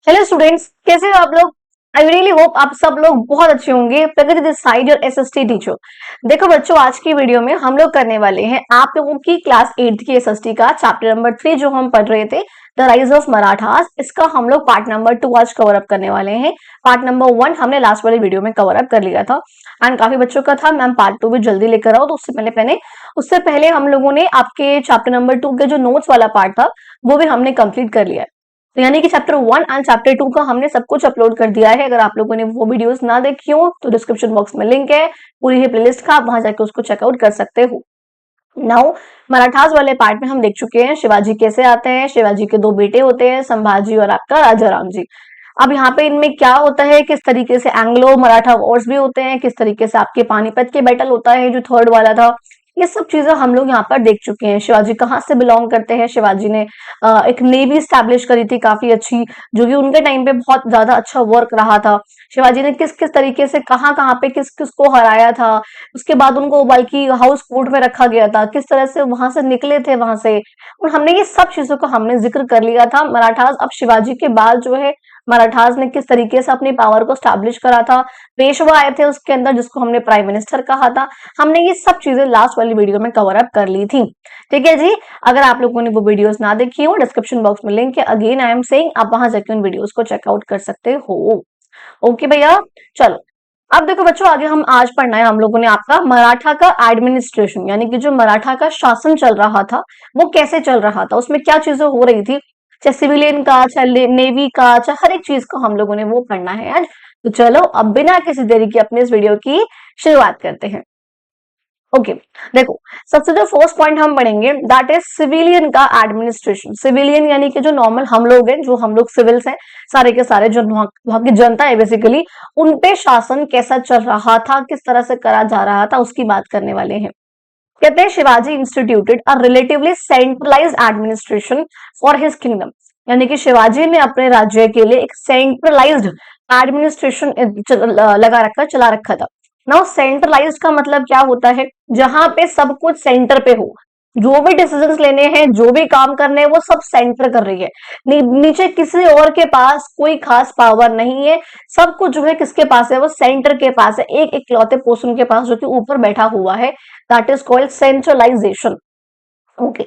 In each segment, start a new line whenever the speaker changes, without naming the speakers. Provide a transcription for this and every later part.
Hello students, कैसे हो आप लोग। आई रियली होप आप सब लोग बहुत अच्छे होंगे। Pragati this side your SST teacher. देखो बच्चों, आज की वीडियो में हम लोग करने वाले हैं आप लोगों की क्लास 8th की एसएसटी का चैप्टर नंबर 3 जो हम पढ़ रहे थे, द राइज ऑफ मराठास। इसका हम लोग पार्ट नंबर 2 आज कवर अप करने वाले हैं। पार्ट नंबर 1 हमने लास्ट वाली वीडियो में कवर अप कर लिया था एंड काफी बच्चों का था मैम पार्ट 2 भी जल्दी लेकर आओ। तो उससे पहले हम लोगों ने आपके चैप्टर नंबर 2 के जो नोट्स वाला पार्ट था वो भी हमने कंप्लीट कर लिया है। तो यानी कि चैप्टर 1 एंड चैप्टर 2 का हमने सब कुछ अपलोड कर दिया है। अगर आप लोगों ने वो वीडियोस ना देखी हो तो डिस्क्रिप्शन बॉक्स में लिंक है पूरी ही प्लेलिस्ट का, आप वहां जाके उसको चेकआउट कर सकते हो। नाउ मराठास वाले पार्ट में हम देख चुके हैं शिवाजी कैसे आते हैं। शिवाजी के दो बेटे होते हैं, संभाजी और आपका राजाराम जी। अब यहाँ पे इनमें क्या होता है, किस तरीके से एंग्लो मराठा वॉर्स भी होते हैं, किस तरीके से आपके पानीपत के बैटल होता है जो थर्ड वाला था, ये सब चीजें हम लोग यहाँ पर देख चुके हैं। शिवाजी कहाँ से बिलोंग करते हैं। शिवाजी ने एक नेवी स्टैब्लिश करी थी काफी अच्छी, जो कि उनके टाइम पे बहुत ज्यादा अच्छा वर्क रहा था। शिवाजी ने किस किस तरीके से कहाँ कहाँ पे किस किस को हराया था, उसके बाद उनको बल्कि हाउस कोर्ट में रखा गया था, किस तरह से वहां से निकले थे वहां से, और हमने ये सब चीजों का हमने जिक्र कर लिया था। मराठास अब शिवाजी के बाद जो है मराठास ने किस तरीके से अपनी पावर को स्टैब्लिश करा था, पेशवा आए थे उसके अंदर जिसको हमने प्राइम मिनिस्टर कहा था। हमने ये सब चीजें लास्ट वाली वीडियो में कवर अप कर ली थी। ठीक है जी, अगर आप लोगों ने वो वीडियोस ना देखी हो डिस्क्रिप्शन बॉक्स में लिंक है, अगेन आई एम सेइंग आप वहां जाके उन वीडियोस को चेकआउट कर सकते हो। ओके भैया, चलो अब देखो बच्चों, आगे हम आज पढ़ना है हम लोगों ने आपका मराठा का एडमिनिस्ट्रेशन, यानी कि जो मराठा का शासन चल रहा था वो कैसे चल रहा था, उसमें क्या चीजें हो रही थी, चाहे सिविलियन का, चाहे नेवी का, चाहे हर एक चीज को हम लोगों ने वो पढ़ना है आज। तो चलो अब बिना किसी देरी के अपने इस वीडियो की शुरुआत करते हैं। ओके देखो, सबसे जो फर्स्ट पॉइंट हम पढ़ेंगे दैट इज सिविलियन का एडमिनिस्ट्रेशन। सिविलियन यानी कि जो नॉर्मल हम लोग हैं, जो हम लोग सिविल्स हैं, सारे के सारे जो वहां की जनता है बेसिकली, उन पे शासन कैसा चल रहा था, किस तरह से करा जा रहा था, उसकी बात करने वाले हैं। कहते हैं Shivaji instituted a relatively centralised administration for his kingdom, यानी कि शिवाजी ने अपने राज्य के लिए एक सेंट्रलाइज्ड एडमिनिस्ट्रेशन लगा रखा, चला रखा था। नाउ सेंट्रलाइज्ड का मतलब क्या होता है, जहां पे सब कुछ सेंटर पे हो, जो भी डिसीजंस लेने हैं, जो भी काम करने हैं, वो सब सेंटर कर रही है। नीचे किसी और के पास कोई खास पावर नहीं है, सब कुछ जो है किसके पास है, वो सेंटर के पास है, एक इकलौते पर्सन के पास जो कि ऊपर बैठा हुआ है। That is called centralisation. Okay,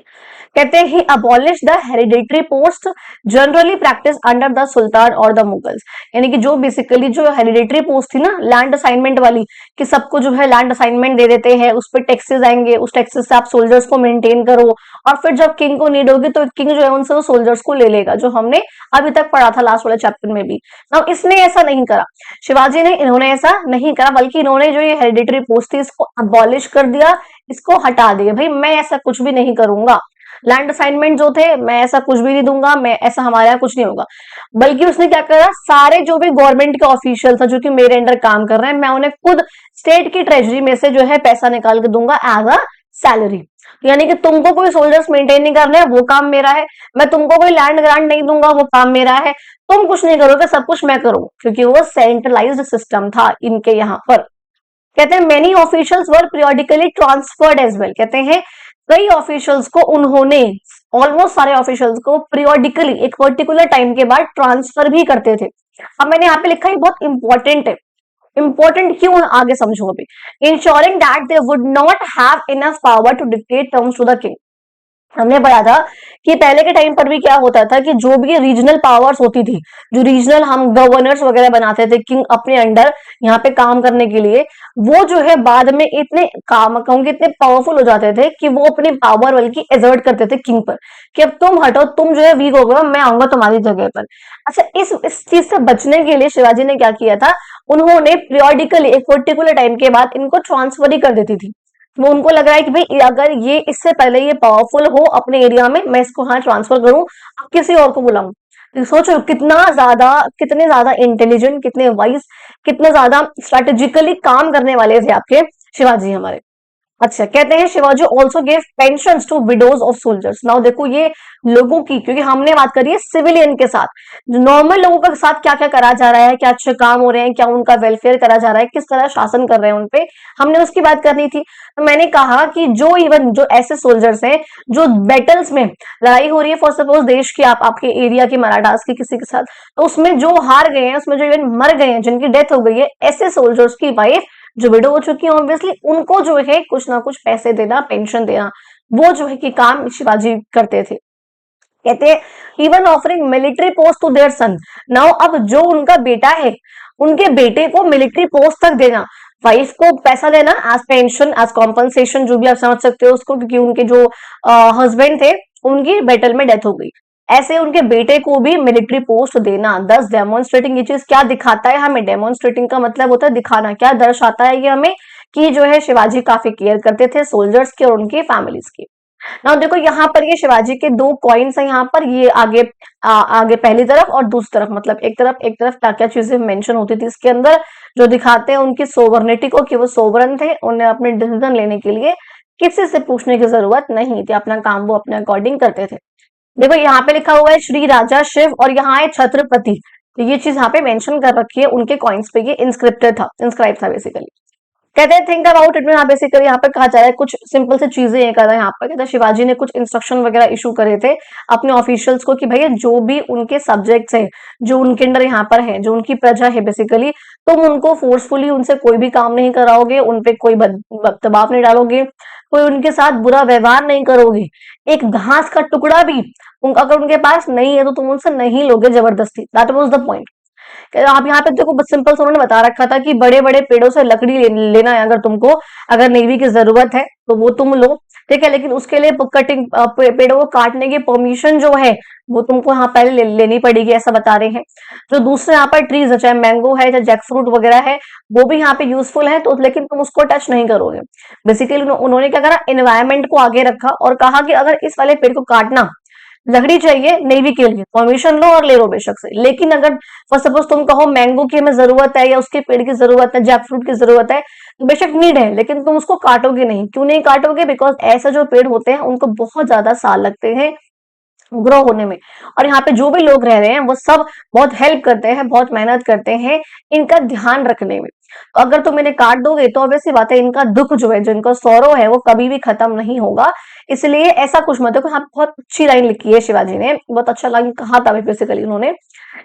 कहते हैं he abolish the hereditary post generally practice under the sultan और द मुगल्स, यानी कि जो बेसिकली जो हेरिडेटरी पोस्ट थी ना, लैंड असाइनमेंट वाली, कि सबको जो है लैंड असाइनमेंट दे देते हैं, उस पर टैक्सेस आएंगे, उस टैक्सेस से आप सोल्जर्स को मेंटेन करो, और फिर जब किंग को नीड होगी तो किंग जो है उनसे वो सोल्जर्स को ले लेगा, जो हमने अभी तक पढ़ा था लास्ट वाले चैप्टर में भी। ना इसने ऐसा नहीं करा, शिवाजी ने, इन्होंने ऐसा नहीं करा, बल्कि इन्होंने जो ये हेरिडेटरी पोस्ट थी इसको अबॉलिश कर दिया, इसको हटा दिया। भाई मैं ऐसा कुछ भी नहीं करूंगा, लैंड असाइनमेंट जो थे मैं ऐसा कुछ भी नहीं दूंगा, मैं ऐसा हमारे यहाँ कुछ नहीं होगा। बल्कि उसने क्या करा, सारे जो भी गवर्नमेंट के ऑफिशियल था जो कि मेरे अंडर काम कर रहे हैं, मैं उन्हें खुद स्टेट की ट्रेजरी में से जो है पैसा निकाल के दूंगा एज अ सैलरी। यानी कि तुमको कोई सोल्जर्स मेंटेन नहीं करने हैं, वो काम मेरा है। मैं तुमको कोई लैंड ग्रांट नहीं दूंगा, वो काम मेरा है। तुम कुछ नहीं करोगे, सब कुछ मैं करूँ, क्योंकि वो सेंट्रलाइज्ड सिस्टम था इनके यहाँ पर। कहते हैं मेनी ऑफिशियल्स वर पीरियोडिकली ट्रांसफर्ड एज वेल, कहते हैं कई ऑफिशियल्स को उन्होंने, ऑलमोस्ट सारे ऑफिशियल्स को पीरियोडिकली एक पर्टिकुलर टाइम के बाद ट्रांसफर भी करते थे। अब मैंने यहाँ पे लिखा है बहुत इंपॉर्टेंट है, इंपॉर्टेंट क्यों आगे समझो अभी। Ensuring that they would not have enough power to dictate terms to the king. हमने पढ़ा था कि पहले के टाइम पर भी क्या होता था कि जो भी रीजनल पावर्स होती थी, जो रीजनल हम गवर्नर्स वगैरह बनाते थे किंग अपने अंडर यहाँ पे काम करने के लिए, वो जो है बाद में इतने काम कहूंगे इतने पावरफुल हो जाते थे कि वो अपनी पावर बल्कि एजर्ट करते थे किंग पर, कि अब तुम हटो, तुम जो है वीक हो गए, मैं आऊंगा तुम्हारी जगह पर। अच्छा, इस चीज से बचने के लिए शिवाजी ने क्या किया था, उन्होंने पीरियोडिकली एक पर्टिकुलर टाइम के बाद इनको ट्रांसफर ही कर देती थी। वो उनको लग रहा है कि भाई अगर ये इससे पहले ये पावरफुल हो अपने एरिया में, मैं इसको हाँ ट्रांसफर करूं, अब किसी और को बुलाऊं। तो सोचो कितने ज्यादा इंटेलिजेंट, कितने वाइज, कितने ज्यादा स्ट्रेटेजिकली काम करने वाले थे आपके शिवाजी हमारे। अच्छा, कहते हैं Shivaji also gave pension to widows of soldiers. Now देखो ये लोगों की, क्योंकि हमने बात करी है सिविलियन के साथ, नॉर्मल लोगों के साथ क्या क्या करा जा रहा है, क्या अच्छे काम हो रहे हैं, क्या उनका वेलफेयर करा जा रहा है, किस तरह शासन कर रहे हैं उनपे, हमने उसकी बात करनी थी। तो मैंने कहा कि जो इवन जो ऐसे सोल्जर्स हैं जो बैटल्स में लड़ाई हो रही है, फॉर सपोज देश की, आपके एरिया की, मराठास की किसी के साथ, तो उसमें जो हार गए हैं, उसमें जो इवन मर गए हैं, जिनकी डेथ हो गई है, ऐसे सोल्जर्स की वाइफ जो विडो हो चुकी है ऑब्वियसली, उनको जो है कुछ ना कुछ पैसे देना, पेंशन देना, वो जो है कि काम शिवाजी करते थे। कहते हैं even offering military post to their son. Now अब जो उनका बेटा है, उनके बेटे को मिलिट्री पोस्ट तक देना, वाइफ को पैसा देना एज पेंशन, एज कॉम्पनसेशन, जो भी आप समझ सकते हो उसको, क्योंकि उनके जो हस्बैंड थे उनकी बैटल में डेथ हो गई, ऐसे उनके बेटे को भी मिलिट्री पोस्ट देना, दस डेमोन्स्ट्रेटिंग। ये चीज क्या दिखाता है हमें? डेमोन्स्ट्रेटिंग का मतलब होता है दिखाना। क्या दर्शाता है ये हमें? कि जो है शिवाजी काफी केयर करते थे सोल्जर्स की और उनकी फैमिलीज की। नाउ देखो यहाँ पर ये शिवाजी के दो कॉइन्स हैं, यहाँ पर ये आगे आगे पहली तरफ और दूसरी तरफ, मतलब एक तरफ क्या क्या चीजें मेंशन होती थी इसके अंदर, जो दिखाते हैं उनकी सोवरनिटी को, कि वो सोवरन थे, उन्हें अपने डिसीजन लेने के लिए किसी से पूछने की जरूरत नहीं थी, अपना काम वो अपने अकॉर्डिंग करते थे। देखो यहाँ पे लिखा हुआ है श्री राजा शिव और यहाँ है छत्रपति, तो ये चीज यहाँ पे मेंशन कर रखी है उनके कॉइन्स पे, ये इंस्क्राइब था बेसिकली। कहते हैं थिंक अबाउट इट में, यहाँ बेसिकली यहाँ पे कहा जा रहा है कुछ सिंपल से चीजें ये कर रहा है यहाँ पर। कहते हैं शिवाजी ने कुछ इंस्ट्रक्शन वगैरह इशू करे थे अपने ऑफिशियल्स को कि भैया जो भी उनके सब्जेक्ट्स हैं, जो उनके अंडर यहाँ पर है, जो उनकी प्रजा है बेसिकली, तुम उनको फोर्सफुली उनसे कोई भी काम नहीं कराओगे, उनपे कोई दबाव नहीं डालोगे, कोई उनके साथ बुरा व्यवहार नहीं करोगे, एक घास का टुकड़ा भी अगर उनके पास नहीं है तो तुम उनसे नहीं लोगे जबरदस्ती। That was the point. आप यहाँ पे देखो सिंपल से उन्होंने बता रखा था कि बड़े बड़े पेड़ों से लकड़ी लेना है, अगर तुमको, अगर नेवी की जरूरत है तो वो तुम लो, ठीक है, लेकिन उसके लिए कटिंग पेड़ों को काटने की परमिशन जो है वो तुमको यहाँ पहले लेनी पड़ेगी, ऐसा बता रहे हैं। जो दूसरे यहाँ पर ट्रीज है, चाहे मैंगो है, चाहे जैक फ्रूट वगैरह है, वो भी यहाँ पे यूजफुल है, तो लेकिन तुम उसको टच नहीं करोगे। बेसिकली उन्होंने क्या करा, एनवायरमेंट को आगे रखा और कहा कि अगर इस वाले पेड़ को काटना, लकड़ी चाहिए नेवी के लिए, परमिशन लो और ले लो बेशक से, लेकिन अगर फॉर सपोज तुम कहो मैंगो की हमें जरूरत है या उसके पेड़ की जरूरत है, जैक फ्रूट की जरूरत है, तो बेशक नीड है, लेकिन तुम उसको काटोगे नहीं। क्यों नहीं काटोगे? बिकॉज ऐसे जो पेड़ होते हैं उनको बहुत ज्यादा साल लगते हैं ग्रो होने में, और यहाँ पे जो भी लोग रह रहे हैं वो सब बहुत हेल्प करते हैं, बहुत मेहनत करते हैं इनका ध्यान रखने में। तो अगर तुम इन्हें काट दोगे तो ऑब्वियसली बात है इनका दुख जो है, जो इनका सौरव है, वो कभी भी खत्म नहीं होगा। इसलिए ऐसा कुछ मत। देखो यहाँ बहुत अच्छी लाइन लिखी है शिवाजी ने, बहुत अच्छा लाइन कहा था बेसिकली उन्होंने,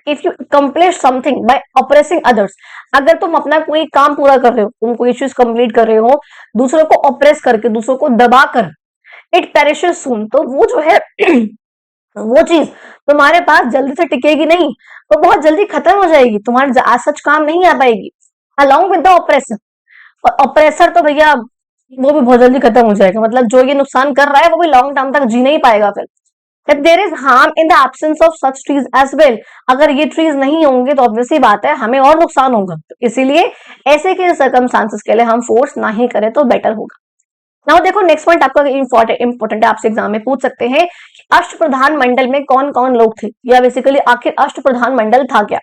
if you complete something bye operating others, अगर तुम अपना कोई काम पूरा कर रहे हो, तुम कोई चीज कंप्लीट कर रहे हो दूसरों को ऑपरेस करके, दूसरों को दबा कर, इट पेरिशेस सून, तो वो जो है वो चीज तुम्हारे पास जल्दी से टिकेगी नहीं, तो बहुत जल्दी खत्म हो जाएगी, तुम्हारे आज सच काम नहीं आ पाएगी अलॉन्ग विद द ऑपरेसर। और ऑपरेसर तो भैया वो भी बहुत जल्दी खत्म हो जाएगा, मतलब जो ये नुकसान कर रहा है वो भी लॉन्ग टर्म तक जी नहीं पाएगा फिर। That there is harm in the absence of such trees as well, अगर ये ट्रीज नहीं होंगे तो ऑब्वियसली बात है हमें और नुकसान होगा, तो इसीलिए ऐसे के सर्कमस्टांसेस के लिए हम फोर्स ना ही करें तो बेटर होगा। नाउ देखो नेक्स्ट पॉइंट आपका इंपॉर्टेंट है, आपसे एग्जाम में पूछ सकते हैं कि अष्टप्रधान मंडल में कौन कौन लोग थे, या बेसिकली आखिर अष्टप्रधान मंडल था क्या।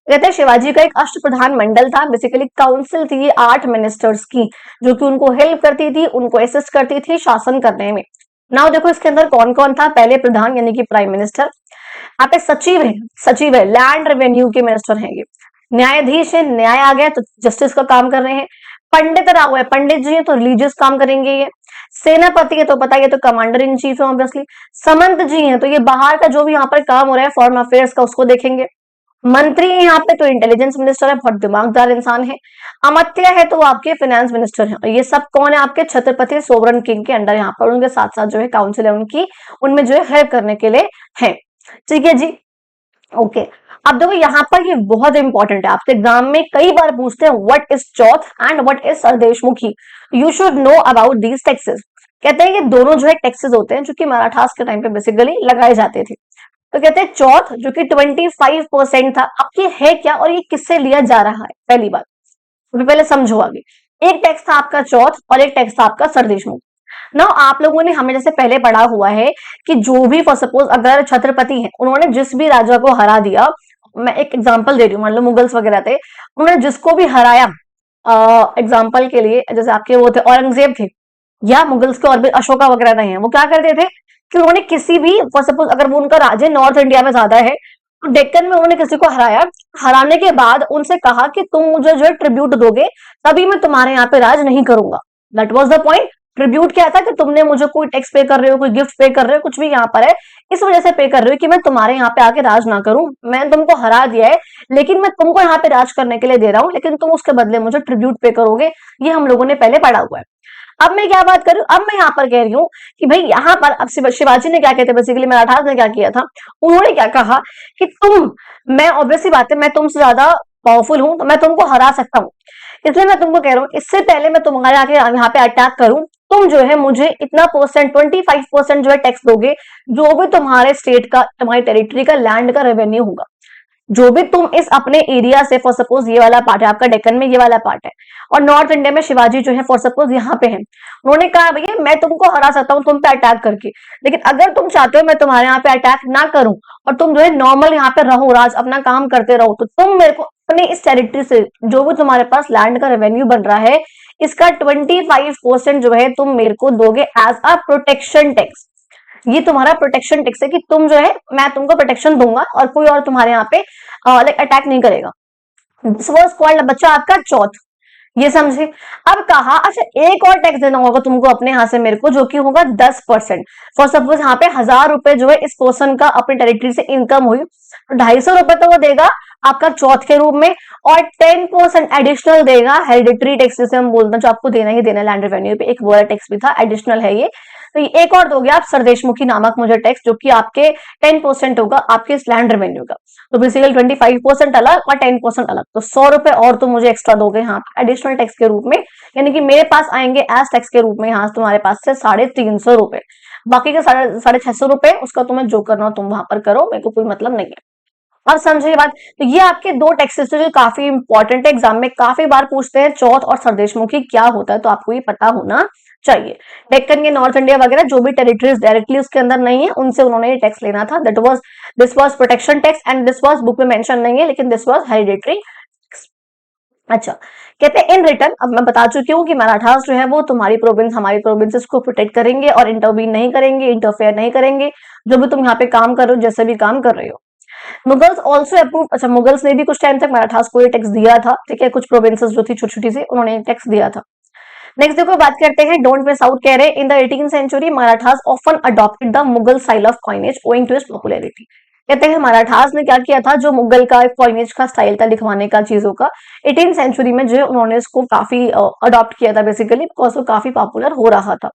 कहते हैं शिवाजी का एक अष्टप्रधान मंडल था, बेसिकली काउंसिल थी 8 मिनिस्टर्स की, जो कि उनको हेल्प करती थी, उनको असिस्ट करती थी शासन करने में। नाउ देखो इसके अंदर कौन कौन था। पहले प्रधान यानी कि प्राइम मिनिस्टर, यहाँ पे सचिव है लैंड रेवेन्यू के मिनिस्टर हैं ये। न्यायाधीश है, न्याय आ गया तो जस्टिस का काम कर रहे हैं। पंडित राव है, पंडित जी है तो रिलीजियस काम करेंगे ये। सेनापति है तो पता है तो कमांडर इन चीफ है ऑब्वियसली। समंत जी हैं तो ये बाहर का जो भी यहाँ पर काम हो रहा है फॉरेन अफेयर्स का उसको देखेंगे। मंत्री है यहाँ पे तो इंटेलिजेंस मिनिस्टर है, बहुत दिमागदार इंसान है। अमात्य है तो वो आपके फाइनेंस मिनिस्टर हैं, और ये सब कौन है? आपके छत्रपति सोवरन किंग के अंडर यहाँ पर, उनके साथ साथ जो है काउंसिल है उनकी, उनमें जो है हेल्प करने के लिए है। ठीक है जी, ओके। अब देखो यहाँ पर ये बहुत इंपॉर्टेंट है, आपसे एग्जाम में कई बार पूछते हैं what is Chauth and what is sardeshmukhi, you should know about these taxes. कहते हैं ये दोनों जो है टैक्सेस होते हैं जो कि मराठास के टाइम पे बेसिकली लगाए जाते थे। तो कहते हैं चौथ जो कि 25% था, अब ये है क्या और ये किससे लिया जा रहा है? पहली बात तो पहले समझो आगे। एक टैक्स था आपका चौथ और एक टैक्स था आपका सरदेशमुख। ना आप लोगों ने हमें जैसे पहले पढ़ा हुआ है कि जो भी फॉर सपोज अगर छत्रपति हैं, उन्होंने जिस भी राजा को हरा दिया, मैं एक एग्जांपल दे रही हूँ, मान लो मुगल्स वगैरह थे, उन्होंने जिसको भी हराया, एग्जांपल के लिए जैसे आपके वो थे औरंगजेब थे, या मुगल्स के और भी अशोका वगैरह नहीं है, वो क्या करते थे कि उन्होंने किसी भी, फॉर सपोज अगर वो उनका राज्य नॉर्थ इंडिया में ज्यादा है तो डेक्कन में उन्होंने किसी को हराया, हराने के बाद उनसे कहा कि तुम मुझे जो है ट्रिब्यूट दोगे तभी मैं तुम्हारे यहाँ पे राज नहीं करूंगा। That was the point. Tribute क्या था कि तुमने मुझे कोई टैक्स पे कर रहे हो, कोई गिफ्ट पे कर रहे हो, कुछ भी यहाँ पर है, इस वजह से पे कर रहे हो कि मैं तुम्हारे यहाँ पे आके राज ना करूं। मैं तुमको हरा दिया है लेकिन मैं तुमको यहाँ पे राज करने के लिए दे रहा हूँ, लेकिन तुम उसके बदले मुझे ट्रिब्यूट पे करोगे। ये हम लोगों ने पहले पढ़ा हुआ है। अब मैं क्या बात कर रही हूँ, अब मैं यहाँ पर कह रही हूँ कि भाई यहाँ पर अब शिवाजी ने क्या कहते, बेसिकली मराठास ने क्या किया था, उन्होंने क्या कहा कि तुम, मैं ऑब्वियसली बात है मैं तुमसे ज्यादा पावरफुल हूं तो मैं तुमको हरा सकता हूँ, इसलिए मैं तुमको कह रहा हूँ इससे पहले मैं तुम्हारे आके यहाँ पे अटैक करूं, तुम जो है मुझे इतना परसेंट 25% जो है टैक्स दोगे, जो भी तुम्हारे स्टेट का, तुम्हारी टेरिटरी का, लैंड का रेवेन्यू होगा, जो भी तुम इस अपने एरिया से, फॉर सपोज ये वाला पार्ट है आपका, डेक्कन में ये वाला पार्ट है और नॉर्थ इंडिया में शिवाजी जो है फॉर सपोज यहाँ पे है, उन्होंने कहा भैया मैं तुमको हरा सकता हूँ तुम पे अटैक करके, लेकिन अगर तुम चाहते हो मैं तुम्हारे यहाँ पे अटैक ना करूं और तुम जो है नॉर्मल यहाँ पे रहो, राज अपना काम करते रहो, तो तुम मेरे को अपने इस टेरिटरी से जो भी तुम्हारे पास लैंड का रेवेन्यू बन रहा है इसका 25% जो है तुम मेरे को दोगे एज अ प्रोटेक्शन टैक्स। ये तुम्हारा प्रोटेक्शन टैक्स है कि तुम जो है, मैं तुमको प्रोटेक्शन दूंगा और कोई और तुम्हारे यहाँ पे लाइक अटैक नहीं करेगा। दिस वाज कॉल्ड, बच्चा आपका चौथ, ये समझे। अब कहा अच्छा एक और टैक्स देना होगा तुमको अपने यहाँ से मेरे को, जो कि होगा 10%। फॉर सपोज यहाँ पे 1000 रुपए जो है इस पर्सन का अपनी टेरिटरी से इनकम हुई, तो 250 रुपए तो वो देगा आपका चौथ के रूप में, और 10% एडिशनल देगा हेरिडिटरी टैक्स जिसे हम बोलते हैं, जो आपको देना ही देना लैंड रेवेन्यू पे, एक वो टैक्स भी था, एडिशनल है ये। तो ये एक और दोगे आप सरदेशमुखी नामक मुझे टैक्स, जो कि आपके 10% होगा आपके इस लैंड रेवेन्यू का। तो बेसिकली 25% अलग और 10% अलग, तो 100 रुपए और तुम मुझे एक्स्ट्रा दोगे यहाँ एडिशनल टैक्स के रूप में, यानी कि मेरे पास आएंगे एज टैक्स के रूप में यहाँ तुम्हारे पास से 350 रुपए। बाकी के 650 रुपए उसका तुम्हें जो करना हो तुम वहां पर करो, मेरे को कोई मतलब नहीं है। अब समझे ये बात। तो ये आपके दो टैक्सेस जो काफी इंपॉर्टेंट है, एग्जाम में काफी बार पूछते हैं, चौथ और सरदेशमुखी क्या होता है, तो आपको ये पता होना चाहिए। डेक्कन के, नॉर्थ इंडिया वगैरह जो भी टेरिटरीज डायरेक्टली उसके अंदर नहीं है उनसे उन्होंने ये टैक्स लेना था। This was protection tax and this was, book में मेंशन नहीं है लेकिन दिस वाज हेरिडिटरी। अच्छा, कहते हैं इन रिटर्न, अब मैं बता चुकी हूँ कि मराठास जो है वो तुम्हारी प्रोविंस, हमारी प्रोविंसेस को प्रोटेक्ट करेंगे और इंटरवीन नहीं करेंगे, इंटरफेयर नहीं करेंगे, जो भी तुम यहाँ पे काम कर रहे हो, जैसे भी काम कर रहे हो। मुगल्स ऑल्सो अप्रूव, अच्छा मुगल्स ने भी कुछ टाइम तक मराठास को ये टैक्स दिया था, ठीक है, कुछ प्रोविंसेस जो थी छोटी छोटी सी उन्होंने टैक्स दिया था। नेक्स्ट देखो बात करते हैं, डोंट मिस आउट कह रहे हैं, in the 18th century Marathas often adopted the Mughal style of coinage owing to its popularity. कहते हैं मराठास ने क्या किया था, जो मुगल का कॉइनेज का स्टाइल था लिखवाने का चीजों का, 18th सेंचुरी में जो है उन्होंने इसको काफी अडॉप्ट किया था बेसिकली, बिकॉज वो काफी पॉपुलर हो रहा था।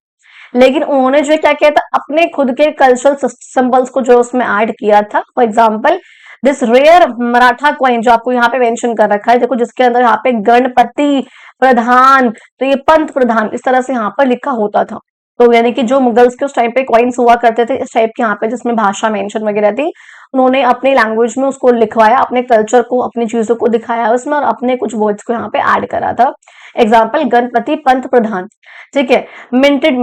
लेकिन उन्होंने जो क्या किया था, अपने खुद के कल्चरल सिंबल्स को जो उसमें ऐड किया था। For example this rare Maratha coin जो आपको यहाँ पे मेंशन कर रखा है, देखो जिसके अंदर यहाँ पे गणपति प्रधान, तो ये पंत प्रधान इस तरह से यहाँ पर लिखा होता था। तो यानी कि जो मुगल्स के उस टाइम पे कॉइन्स हुआ करते थे इस टाइप के यहाँ पे, जिसमें भाषा मेंशन वगैरह थी, उन्होंने अपनी लैंग्वेज में उसको लिखवाया, अपने कल्चर को, अपनी चीजों को दिखाया उसमें, और अपने कुछ वर्ड्स को यहाँ पे ऐड करा था। एग्जाम्पल गणपति पंत प्रधान, ठीक है, मिंटेड,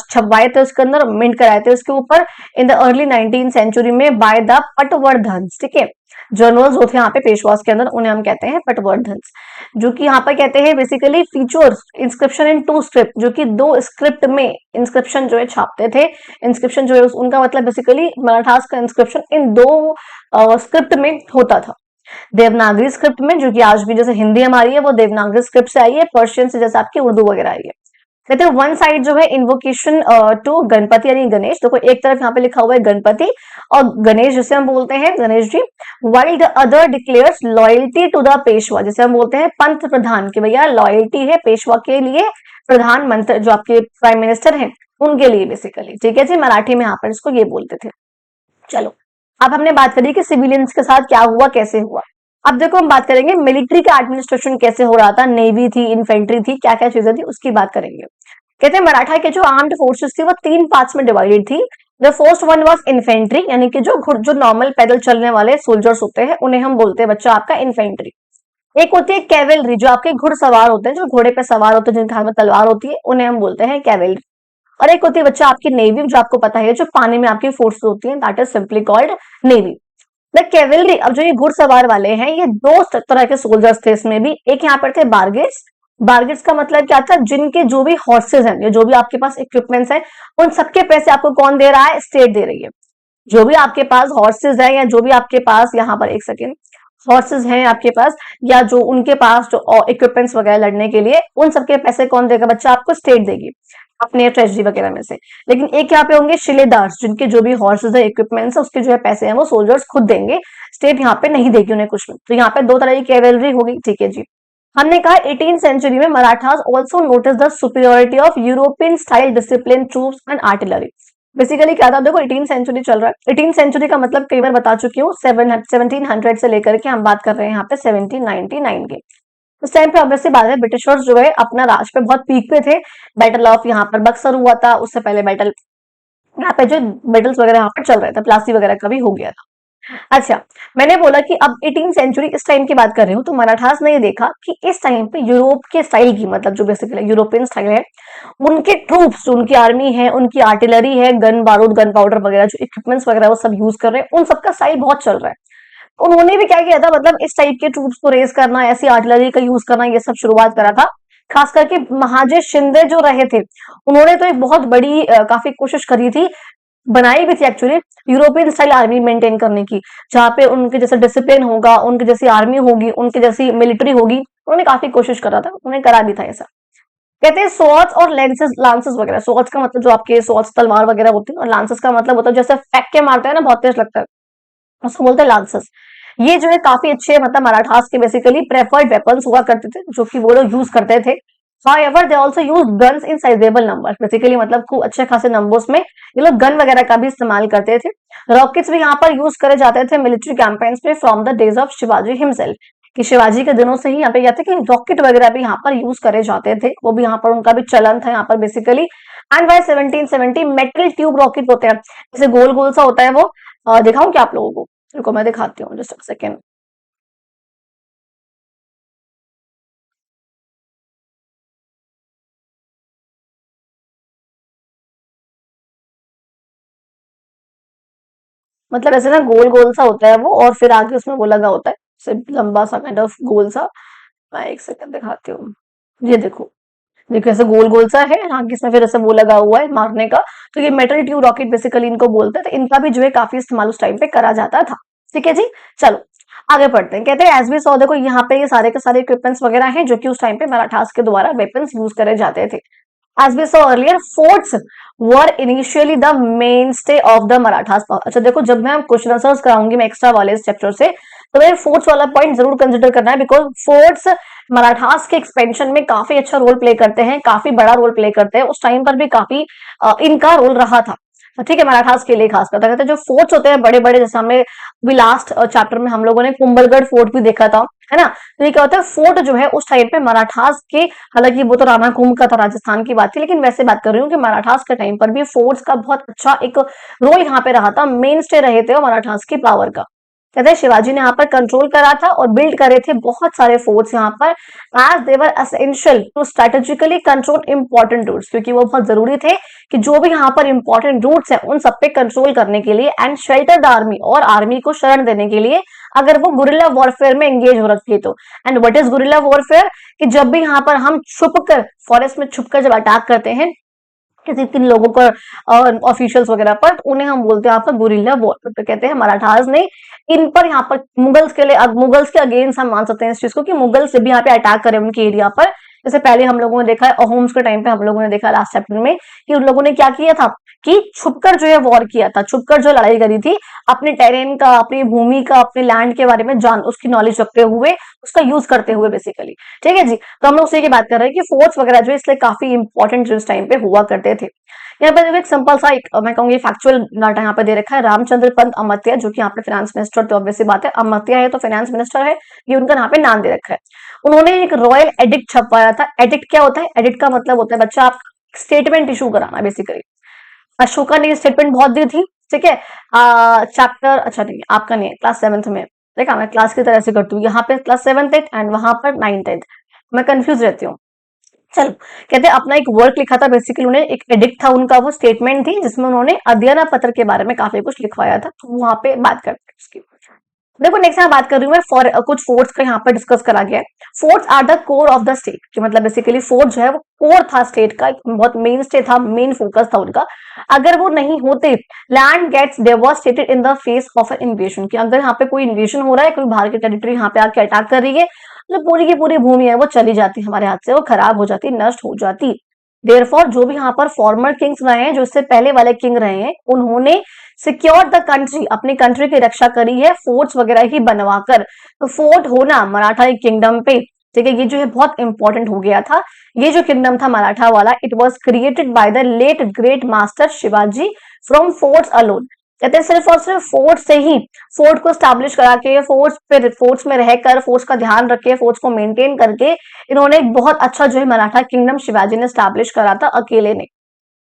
छपवाए थे उसके अंदर, मिंट कराए थे उसके ऊपर in the early 19th century में बाय द पटवर्धन्स, ठीक है, जर्नल्स जो थे यहाँ पे पेशवास के अंदर, उन्हें हम कहते हैं पटवर्धन्स, जो कि यहाँ पर कहते हैं बेसिकली फीचर्स इंस्क्रिप्शन इन 2 स्क्रिप्ट, जो कि 2 स्क्रिप्ट में इंस्क्रिप्शन जो है छापते थे। इंस्क्रिप्शन जो है उनका मतलब बेसिकली मराठास का इंस्क्रिप्शन इन 2 स्क्रिप्ट में होता था। देवनागरी स्क्रिप्ट में, जो कि आज भी जैसे हिंदी हमारी है वो देवनागरी स्क्रिप्ट से आई है, पर्शियन से जैसे आपकी उर्दू वगैरह आई है। कहते हैं वन साइड जो है इन्वोकेशन टू गणपति यानी गणेश, देखो एक तरफ यहाँ पे लिखा हुआ है गणपति और गणेश जिसे हम बोलते हैं Ganesh ji, while the other declares loyalty to the Peshwa, जिसे हम बोलते हैं पंत प्रधान, की भैया लॉयल्टी है पेशवा के लिए, प्रधानमंत्री जो आपके प्राइम मिनिस्टर हैं उनके लिए बेसिकली, ठीक है जी, मराठी में यहाँ पर इसको ये बोलते थे। चलो अब हमने बात करी कि सिविलियंस के साथ क्या हुआ, कैसे हुआ। अब देखो हम बात करेंगे मिलिट्री का एडमिनिस्ट्रेशन कैसे हो रहा था, नेवी थी, इन्फेंट्री थी, क्या क्या चीजें थी उसकी बात करेंगे। कहते हैं मराठा के जो आर्म्ड फोर्सेस थी वो 3 पार्ट्स में डिवाइडेड थी। The first one was infantry, यानी कि जो नॉर्मल पैदल चलने वाले सोल्जर्स होते हैं उन्हें हम बोलते हैं बच्चा आपका इन्फेंट्री। एक होती है कैवेलरी, जो आपके घुड़सवार होते हैं, जो घोड़े पे सवार होते हैं, जिनके हाथ में तलवार होती है, उन्हें हम बोलते हैं कैवेलरी। और एक होती है बच्चा आपकी नेवी, जो आपको पता है जो पानी में आपकी फोर्सेस होती है, that is simply called navy. The cavalry, अब जो ये घुड़सवार वाले हैं ये 2 तरह के सोल्जर्स थे इसमें भी, एक यहाँ पर थे बारगेट्स बार्गेट्स का मतलब क्या था, जिनके जो भी हॉर्सेज हैं या जो भी आपके पास इक्विपमेंट्स हैं, उन सबके पैसे आपको कौन दे रहा है, स्टेट दे रही है। जो भी आपके पास हॉर्सेज है या जो भी आपके पास, यहाँ पर एक सेकेंड, हॉर्सेज हैं आपके पास या जो उनके पास जो इक्विपमेंट्स वगैरह लड़ने के लिए, उन सबके पैसे कौन देगा बच्चा, आपको स्टेट देगी अपने ट्रेजरी वगैरह में से। लेकिन एक यहाँ पे होंगे शिलेदार, जिनके जो भी हॉर्सेज है इक्विपमेंट्स है उसके जो है पैसे हैं वो सोल्जर्स खुद देंगे, स्टेट यहाँ पे नहीं देगी उन्हें कुछ भी। तो यहाँ पे दो तरह की कैवेलरी होगी, ठीक है जी। हमने कहा 18th सेंचुरी में Marathas also notice the superiority of European style discipline troops and artillery. Basically क्या था, देखो 18th सेंचुरी चल रहा है, 18th सेंचुरी का मतलब कई बार बता चुकी हूँ, 1700 से लेकर के हम बात कर रहे हैं यहाँ पे 1799 की। उस टाइम पे ऑब्वियसली बात है, ब्रिटिशर्स जो है अपना राज पे बहुत पीक पे थे। बैटल ऑफ यहाँ पर बक्सर हुआ था, उससे पहले बैटल यहाँ पे जो बैटल्स वगैरह यहाँ पर चल रहे थे, प्लासी वगैरह का भी हो गया था। अच्छा, मैंने बोला कि अब 18th सेंचुरी इस टाइम की बात कर रही हूँ, तो मराठास ने ये देखा कि इस टाइम पे यूरोप के स्टाइल की, मतलब जो बेसिकली यूरोपियन स्टाइल है, उनके ट्रूप्स, जो उनकी आर्मी है, उनकी आर्टिलरी है, गन बारूद, गन पाउडर वगैरह जो इक्विपमेंट्स वगैरह वो सब यूज कर रहे हैं, उन सबका स्टाइल बहुत चल रहा है। उन्होंने भी क्या किया था, मतलब इस टाइप के ट्रूप्स को रेस करना, ऐसी आर्टिलरी का यूज करना, ये सब शुरुआत करा था। खास करके महाजे शिंदे जो रहे थे, उन्होंने तो एक बहुत बड़ी काफी कोशिश करी थी, बनाई भी थी actually, European style army maintain करने की, जहाँ पे उनके जैसा डिसिप्लिन होगा, उनकी जैसी आर्मी होगी, उनकी जैसी मिलिट्री होगी। उन्होंने काफी कोशिश करा था, उन्होंने करा भी था ऐसा। कहते हैं स्वॉर्ड्स और लेंसेस, लांसेस वगैरह। स्वॉर्ड्स का मतलब जो आपके स्वॉर्ड्स तलवार वगैरह होती है, और लांसेस का मतलब होता है जैसे फेंक के मारते हैं ना, बहुत तेज लगता है, उसको बोलते हैं लांसेस। ये जो है काफी अच्छे, मतलब मराठास के बेसिकली प्रेफर्ड वेपन्स हुआ करते थे, जो कि वो लोग यूज करते थे। However, they also use guns in sizable numbers. Basically मतलब खूब अच्छे खासे नंबर्स में ये लोग गन वगैरह का भी इस्तेमाल करते थे। रॉकेट्स भी यहाँ पर यूज करे जाते थे मिलिट्री कैंपेन्स में from the days of Shivaji himself, कि शिवाजी के दिनों से ही यहाँ पे कहते हैं कि रॉकेट वगैरह भी यहाँ पर यूज करे जाते थे, वो भी यहाँ पर उनका भी चलन था यहाँ पर basically. And by 1770 metal tube rocket होते हैं, जैसे गोल गोल सा होता है वो, दिखाऊं क्या आप लोगों को, रुको मैं दिखाती हूँ, जस्ट सेकेंड। मतलब ऐसे ना गोल गोल सा होता है वो, और फिर आगे उसमें वो लगा होता है, सिर्फ लंबा सा काइंड ऑफ गोल सा। मैं एक सेकंड दिखाती हूँ, ये देखो, देखो ऐसे गोल गोल सा है, आगे इसमें फिर ऐसे वो लगा हुआ है मारने का। तो ये मेटल ट्यूब रॉकेट बेसिकली इनको बोलते हैं, तो इनका भी जो है काफी इस्तेमाल उस टाइम पे करा जाता था। ठीक है जी, चलो आगे पढ़ते हैं। कहते हैं एज वी सॉ, देखो यहाँ पे ये सारे के सारे इक्विपमेंट्स वगैरह हैं जो कि उस टाइम पे मराठास के द्वारा वेपन्स यूज करे जाते थे। As we saw earlier, forts were initially the mainstay of the Marathas. अच्छा देखो, जब मैं क्वेश्चन आंसर्स कराऊंगी मैं एक्स्ट्रा वाले इस चैप्टर से, तो मैं फोर्ट्स वाला पॉइंट जरूर कंसिडर करना है, बिकॉज फोर्ट्स मराठास के एक्सपेंशन में काफी अच्छा रोल प्ले करते हैं, काफी बड़ा रोल प्ले करते हैं। उस टाइम पर भी काफी इनका रोल रहा था, ठीक है, मराठास के लिए खासकर। कहते हैं जो फोर्ट्स होते हैं बड़े बड़े, जैसे हमने अभी लास्ट चैप्टर में हम लोगों ने कुंभलगढ़ फोर्ट भी देखा था, है ना। तो ये क्या होता है, फोर्ट जो है उस टाइम पे मराठास के, हालांकि वो तो राणा कुंभ का था, राजस्थान की बात थी, लेकिन वैसे बात कर रही हूँ कि मराठास के टाइम पर भी फोर्ट्स का बहुत अच्छा एक रोल यहाँ पे रहा था, मेन स्टे रहे थे मराठास की पावर का। कहते हैं शिवाजी ने यहाँ पर कंट्रोल करा था और बिल्ड करे थे बहुत सारे फोर्ट्स यहाँ पर, as they were essential to strategically control important routes, क्योंकि वो बहुत जरूरी थे कि जो भी यहाँ पर इंपॉर्टेंट रूट्स हैं उन सब पे कंट्रोल करने के लिए, एंड शेल्टर द आर्मी, और आर्मी को शरण देने के लिए, अगर वो गुरिल्ला वॉरफेयर में एंगेज हो रखी है तो। And what is guerrilla warfare, कि जब भी यहाँ पर हम छुपकर फॉरेस्ट में छुपकर जब अटैक करते हैं किसी तीन लोगों पर, ऑफिशियल्स वगैरह पर, तो उन्हें हम बोलते हैं यहाँ पर गुरिल्ला वॉरफेयर। तो कहते हैं मराठास ने इन पर यहाँ पर मुगल्स के लिए, मुगल्स के अगेंस्ट हम मान सकते हैं इस चीज को, कि मुगल्स भी यहाँ पे अटैक करें उनके एरिया पर। जैसे पहले हम लोगों ने देखा है अहोम्स के टाइम पे, हम लोगों ने देखा लास्ट चैप्टर में, कि उन लोगों ने क्या किया था कि छुपकर जो है वॉर किया था, छुपकर जो लड़ाई करी थी, अपने टेरेन का, अपनी भूमि का, अपने लैंड के बारे में जान, उसकी नॉलेज रखते हुए, उसका यूज करते हुए बेसिकली। ठीक है जी, तो हम लोग उसी की बात कर रहे हैं कि फोर्ट्स वगैरह जो इसलिए काफी इंपॉर्टेंट उस टाइम पे हुआ करते थे। यहाँ पर देखो एक सिंपल सा एक मैं कहूंगी फैक्चुअल डाटा यहाँ पे दे रखा है। रामचंद्र पंत अमात्य, जो कि यहाँ पे फाइनेंस मिनिस्टर, तो ऑब्वियसली बात है अमात्य है तो फाइनेंस मिनिस्टर है, ये उनका यहाँ पे नाम दे रखा है। उन्होंने एक रॉयल एडिक्ट छपवाया था। एडिक्ट क्या होता है, एडिक्ट का मतलब होता है बच्चा आप स्टेटमेंट इशू कराना बेसिकली। अशोका ने स्टेटमेंट बहुत दी थी, ठीक है। चैप्टर, अच्छा नहीं आपका नहीं है, क्लास 7th में। देखा मैं क्लास की तरह से करती हूँ, यहाँ पे क्लास 7th एंड वहां पर 9th, मैं कंफ्यूज रहती हूँ। चलो, कहते हैं अपना एक वर्क लिखा था, बेसिकली उन्हें एक एडिक्ट था उनका, वो स्टेटमेंट थी जिसमें उन्होंने अध्ययन पत्र के बारे में काफी कुछ लिखवाया था, तो वहां पे बात करते हैं उसकी। देखो नेक्स्ट यहाँ बात कर रही हूँ मैं फॉर कुछ फोर्ट्स का यहाँ पर डिस्कस करा गया है। Forts are the core of the state, कि मतलब बेसिकली फोर्ट जो है वो कोर था स्टेट का, एक बहुत मेन स्टे था, मेन फोकस था उनका। अगर वो नहीं होते, land gets devastated in the face of an invasion, कि अगर यहाँ पे कोई इन्वेजन हो रहा है, कोई बाहर की टेरिटरी यहाँ पे आके अटैक कर रही है, मतलब पूरी की पूरी भूमि है वो चली जाती, हमारे हाथ से वो खराब हो जाती, नष्ट हो जाती। देयरफॉर जो भी यहाँ पर फॉर्मर किंग्स रहे हैं, जो इससे पहले वाले किंग रहे हैं, उन्होंने सिक्योर द कंट्री, अपनी कंट्री की रक्षा करी है फोर्ट्स वगैरह ही बनवाकर। तो फोर्ट होना मराठा एक किंगडम पे, ठीक है, ये जो है बहुत इंपॉर्टेंट हो गया था। ये जो किंगडम था मराठा वाला, it was created by the late great master Shivaji from forts alone. कहते हैं सिर्फ और सिर्फ फोर्ट से ही, फोर्ट को स्टैब्लिश करा के, फोर्ट्स में रहकर, फोर्ट्स का ध्यान रख के, फोर्ट्स को मेंटेन करके इन्होंने एक बहुत अच्छा जो है मराठा किंगडम शिवाजी ने स्टैब्लिश करा था अकेले ने।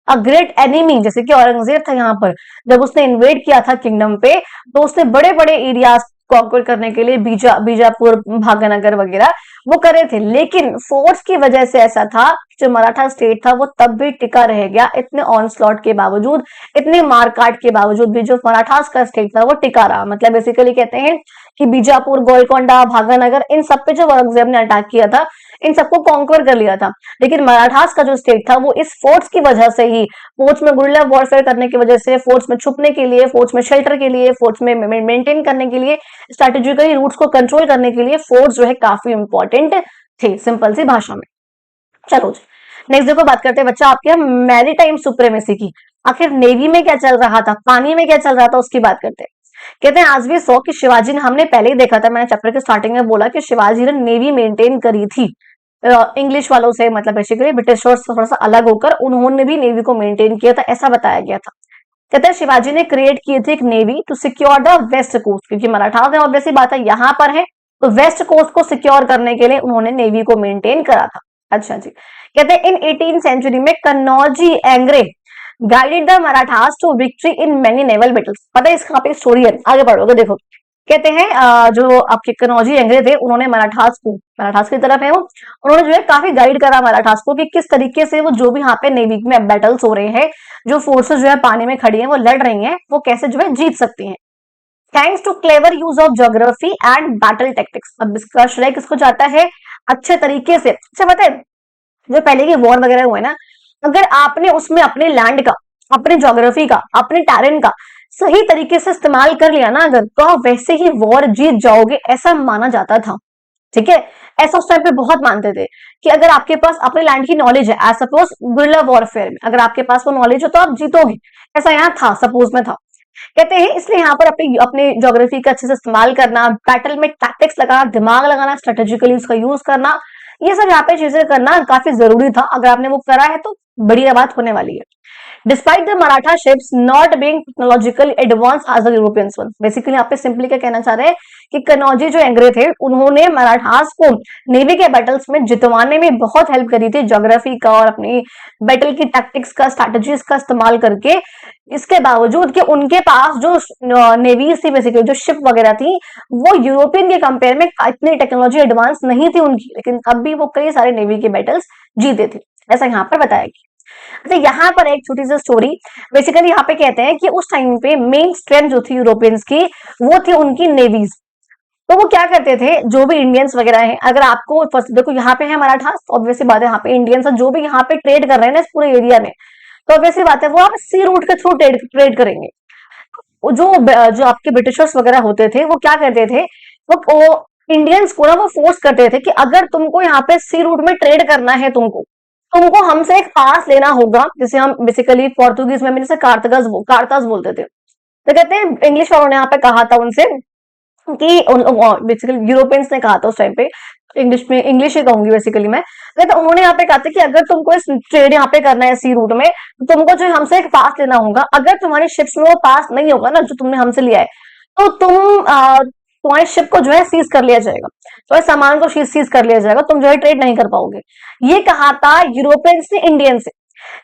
अ ग्रेट एनिमी, जैसे कि औरंगजेब था यहाँ पर, जब उसने इन्वेड किया था किंगडम पे, तो उसने बड़े बड़े एरियाज कॉन्कर करने के लिए बीजापुर, भागनगर वगैरह वो करे थे, लेकिन फोर्स की वजह से ऐसा था, जो मराठा स्टेट था वो तब भी टिका रह गया, इतने ऑनस्लॉट के बावजूद, इतने मारकाट के बावजूद भी जो मराठास का स्टेट था वो टिका रहा। मतलब बेसिकली कहते हैं कि बीजापुर, गोलकोंडा, भागनगर, इन सब पे जो औरंगजेब ने अटैक किया था, इन सबको कॉन्कर कर लिया था, लेकिन मराठास का जो स्टेट था वो इस फोर्ट्स की वजह से ही, फोर्ट्स में गुरिल्ला वॉरफेयर करने की वजह से, फोर्ट्स में छुपने के लिए, फोर्ट्स में शेल्टर के लिए, फोर्ट्स में मेंटेन करने के लिए, स्ट्रेटेजिकली रूट्स को कंट्रोल करने के लिए फोर्ट्स जो है काफी इंपॉर्टेंट थे, सिंपल सी भाषा में। चलो जी नेक्स्ट देखो, बात करते हैं बच्चा आपके मैरीटाइम सुप्रीमेसी की। आखिर नेवी में क्या चल रहा था, पानी में क्या चल रहा था, उसकी बात करते हैं। कहते हैं आज भी सौ कि शिवाजी ने, हमने पहले ही देखा था, मैंने चैप्टर के स्टार्टिंग में बोला कि शिवाजी ने नेवी मेंटेन करी थी इंग्लिश वालों से, मतलब बेसिकली ब्रिटिशर्स से थोड़ा सा अलग होकर उन्होंने भी नेवी को मेंटेन किया था, ऐसा बताया गया था। कहते हैं शिवाजी ने क्रिएट की थी एक navy to secure the west coast, क्योंकि मराठा है, ऑब्वियसली बात है यहाँ पर है, तो वेस्ट कोस्ट को सिक्योर करने के लिए उन्होंने नेवी को मेंटेन करा था। अच्छा जी, कहते हैं इन 18th सेंचुरी में Kanhoji Angre guided the Marathas to victory in many naval battles. पता है इसका पे स्टोरी है, आगे बढ़ोगे देखो। कहते हैं जो आपके कन्नौजी एंग्रे थे, उन्होंने मराठास की तरफ है वो, उन्होंने जो है काफी गाइड करा मराठास को कि किस तरीके से वो जो भी यहाँ पे नेवी में बैटल्स हो रहे हैं, जो फोर्सेस जो है पानी में खड़ी हैं, वो लड़ रही हैं, वो कैसे जो है जीत सकती हैं, thanks to clever use of geography and battle tactics. अब इसका श्रेय किसको जाता है, अच्छे तरीके से। अच्छा पता है जो पहले के वॉर वगैरह हुए ना, अगर आपने उसमें अपने लैंड का, अपने ज्योग्राफी का, अपने टैलेंट का सही तरीके से इस्तेमाल कर लिया ना अगर, तो आप वैसे ही वॉर जीत जाओगे, ऐसा माना जाता था। ठीक है, ऐसा उस टाइम पे बहुत मानते थे कि अगर आपके पास अपने लैंड की नॉलेज है, एज सपोज गुरिल्ला वॉरफेयर में अगर आपके पास वो नॉलेज हो तो आप जीतोगे, ऐसा यहाँ था, सपोज में था। कहते हैं इसलिए यहाँ पर अपने अपने ज्योग्राफी का अच्छे से इस्तेमाल करना, बैटल में टैक्टिक्स लगाना, दिमाग लगाना, स्ट्रेटेजिकली उसका यूज करना, ये सब यहाँ पे चीजें करना काफी जरूरी था। अगर आपने वो करा है तो बढ़िया बात होने वाली है। Despite the Maratha ships not being technological advance as the Europeans one. Basically यहाँ पे सिंपली क्या कहना चाह रहे हैं कि कन्नौजी जो एंग्रे थे, उन्होंने मराठास को नेवी के बैटल्स में जितवाने में बहुत हेल्प करी थी, ज्योग्राफी का और अपनी बैटल की टैक्टिक्स का, स्ट्रैटेजीज का इस्तेमाल करके। इसके बावजूद कि उनके पास जो नेवी थी, बेसिकली जो शिप वगैरह थी, वो यूरोपियन के कंपेयर में इतनी टेक्नोलॉजी एडवांस नहीं थी उनकी, लेकिन तब भी वो कई सारे नेवी के बैटल्स जीते थे, ऐसा यहाँ पर बताया गया। अच्छा यहाँ पर एक छोटी सी स्टोरी, बेसिकली यहाँ पे कहते हैं कि उस टाइम पे मेन स्ट्रेंथ जो थी यूरोपियंस की, वो थी उनकी नेवीज। तो वो क्या करते थे, जो भी इंडियंस वगैरह हैं, अगर आपको फर्स्ट देखो यहाँ पे है मराठास, तो ऑब्वियसली बात है यहाँ पे इंडियंस जो भी यहाँ पे ट्रेड कर रहे हैं ना इस पूरे एरिया में, तो ऑब्वियसली बात है वो आप सी रूट के थ्रू ट्रेड करेंगे। जो आपके ब्रिटिशर्स वगैरह होते थे, वो क्या करते थे, वो इंडियंस को ना वो फोर्स करते थे कि अगर तुमको यहाँ पे सी रूट में ट्रेड करना है, तुमको हमसे एक पास लेना होगा, जिसे हम बेसिकली पोर्तुगीज में जैसे कारतास बोलते थे। तो कहते हैं इंग्लिश वालों ने यहाँ पे कहा था उनसे कि बेसिकली यूरोपियंस ने कहा था उस टाइम पे, इंग्लिश ही कहूंगी बेसिकली मैं, तो उन्होंने यहाँ पे कहा था कि अगर तुमको इस ट्रेड यहाँ पे करना है सी रूट में, तो तुमको जो हमसे एक पास लेना होगा। अगर तुम्हारी शिप्स में वो पास नहीं होगा ना जो तुमने हमसे लिया है, तो तुम्हारी शिप को जो है सीज कर लिया जाएगा, तो सामान को सीज कर लिया जाएगा, तुम जो है ट्रेड नहीं कर पाओगे। ये कहा था यूरोपियंस ने इंडियन से।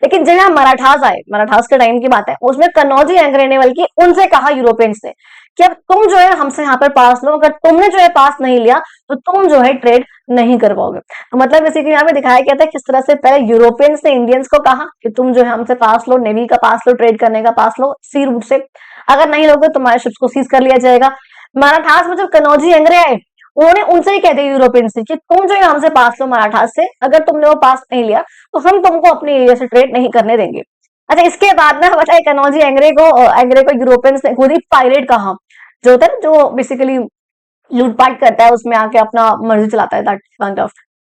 लेकिन जब यहाँ मराठास आए, मराठास के टाइम की बात है, उसमें कन्नौजी एंग्रे ने बल्कि उनसे कहा यूरोपियंस ने कि अब तुम जो है हमसे यहाँ पर पास लो, अगर तुमने जो है पास नहीं लिया तो तुम जो है ट्रेड नहीं कर पाओगे। तो मतलब बेसिकली यहाँ पे दिखाया गया था किस तरह से पहले यूरोपियंस ने इंडियंस को कहा कि तुम जो है हमसे पास लो, नेवी का पास लो, ट्रेड करने का पास लो सी रूट से, अगर नहीं लोगे तुम्हारे शिप्स को सीज कर लिया जाएगा। मराठास में जब कनौजी एंग्रे आए, उन्होंने उनसे ही कह दिया यूरोपियन से कि तुम जो यहाँ से पास लो मराठास से, अगर तुमने वो पास नहीं लिया तो हम तुमको अपने एरिया से ट्रेड नहीं करने देंगे। अच्छा, इसके बाद ना बताए कनौजी एंग्रे को यूरोपियंस ने खुद ही पायरेट कहा, जो होता है ना, जो बेसिकली लूटपाट करता है, उसमें आके अपना मर्जी चलाता है, दैट काइंड ऑफ।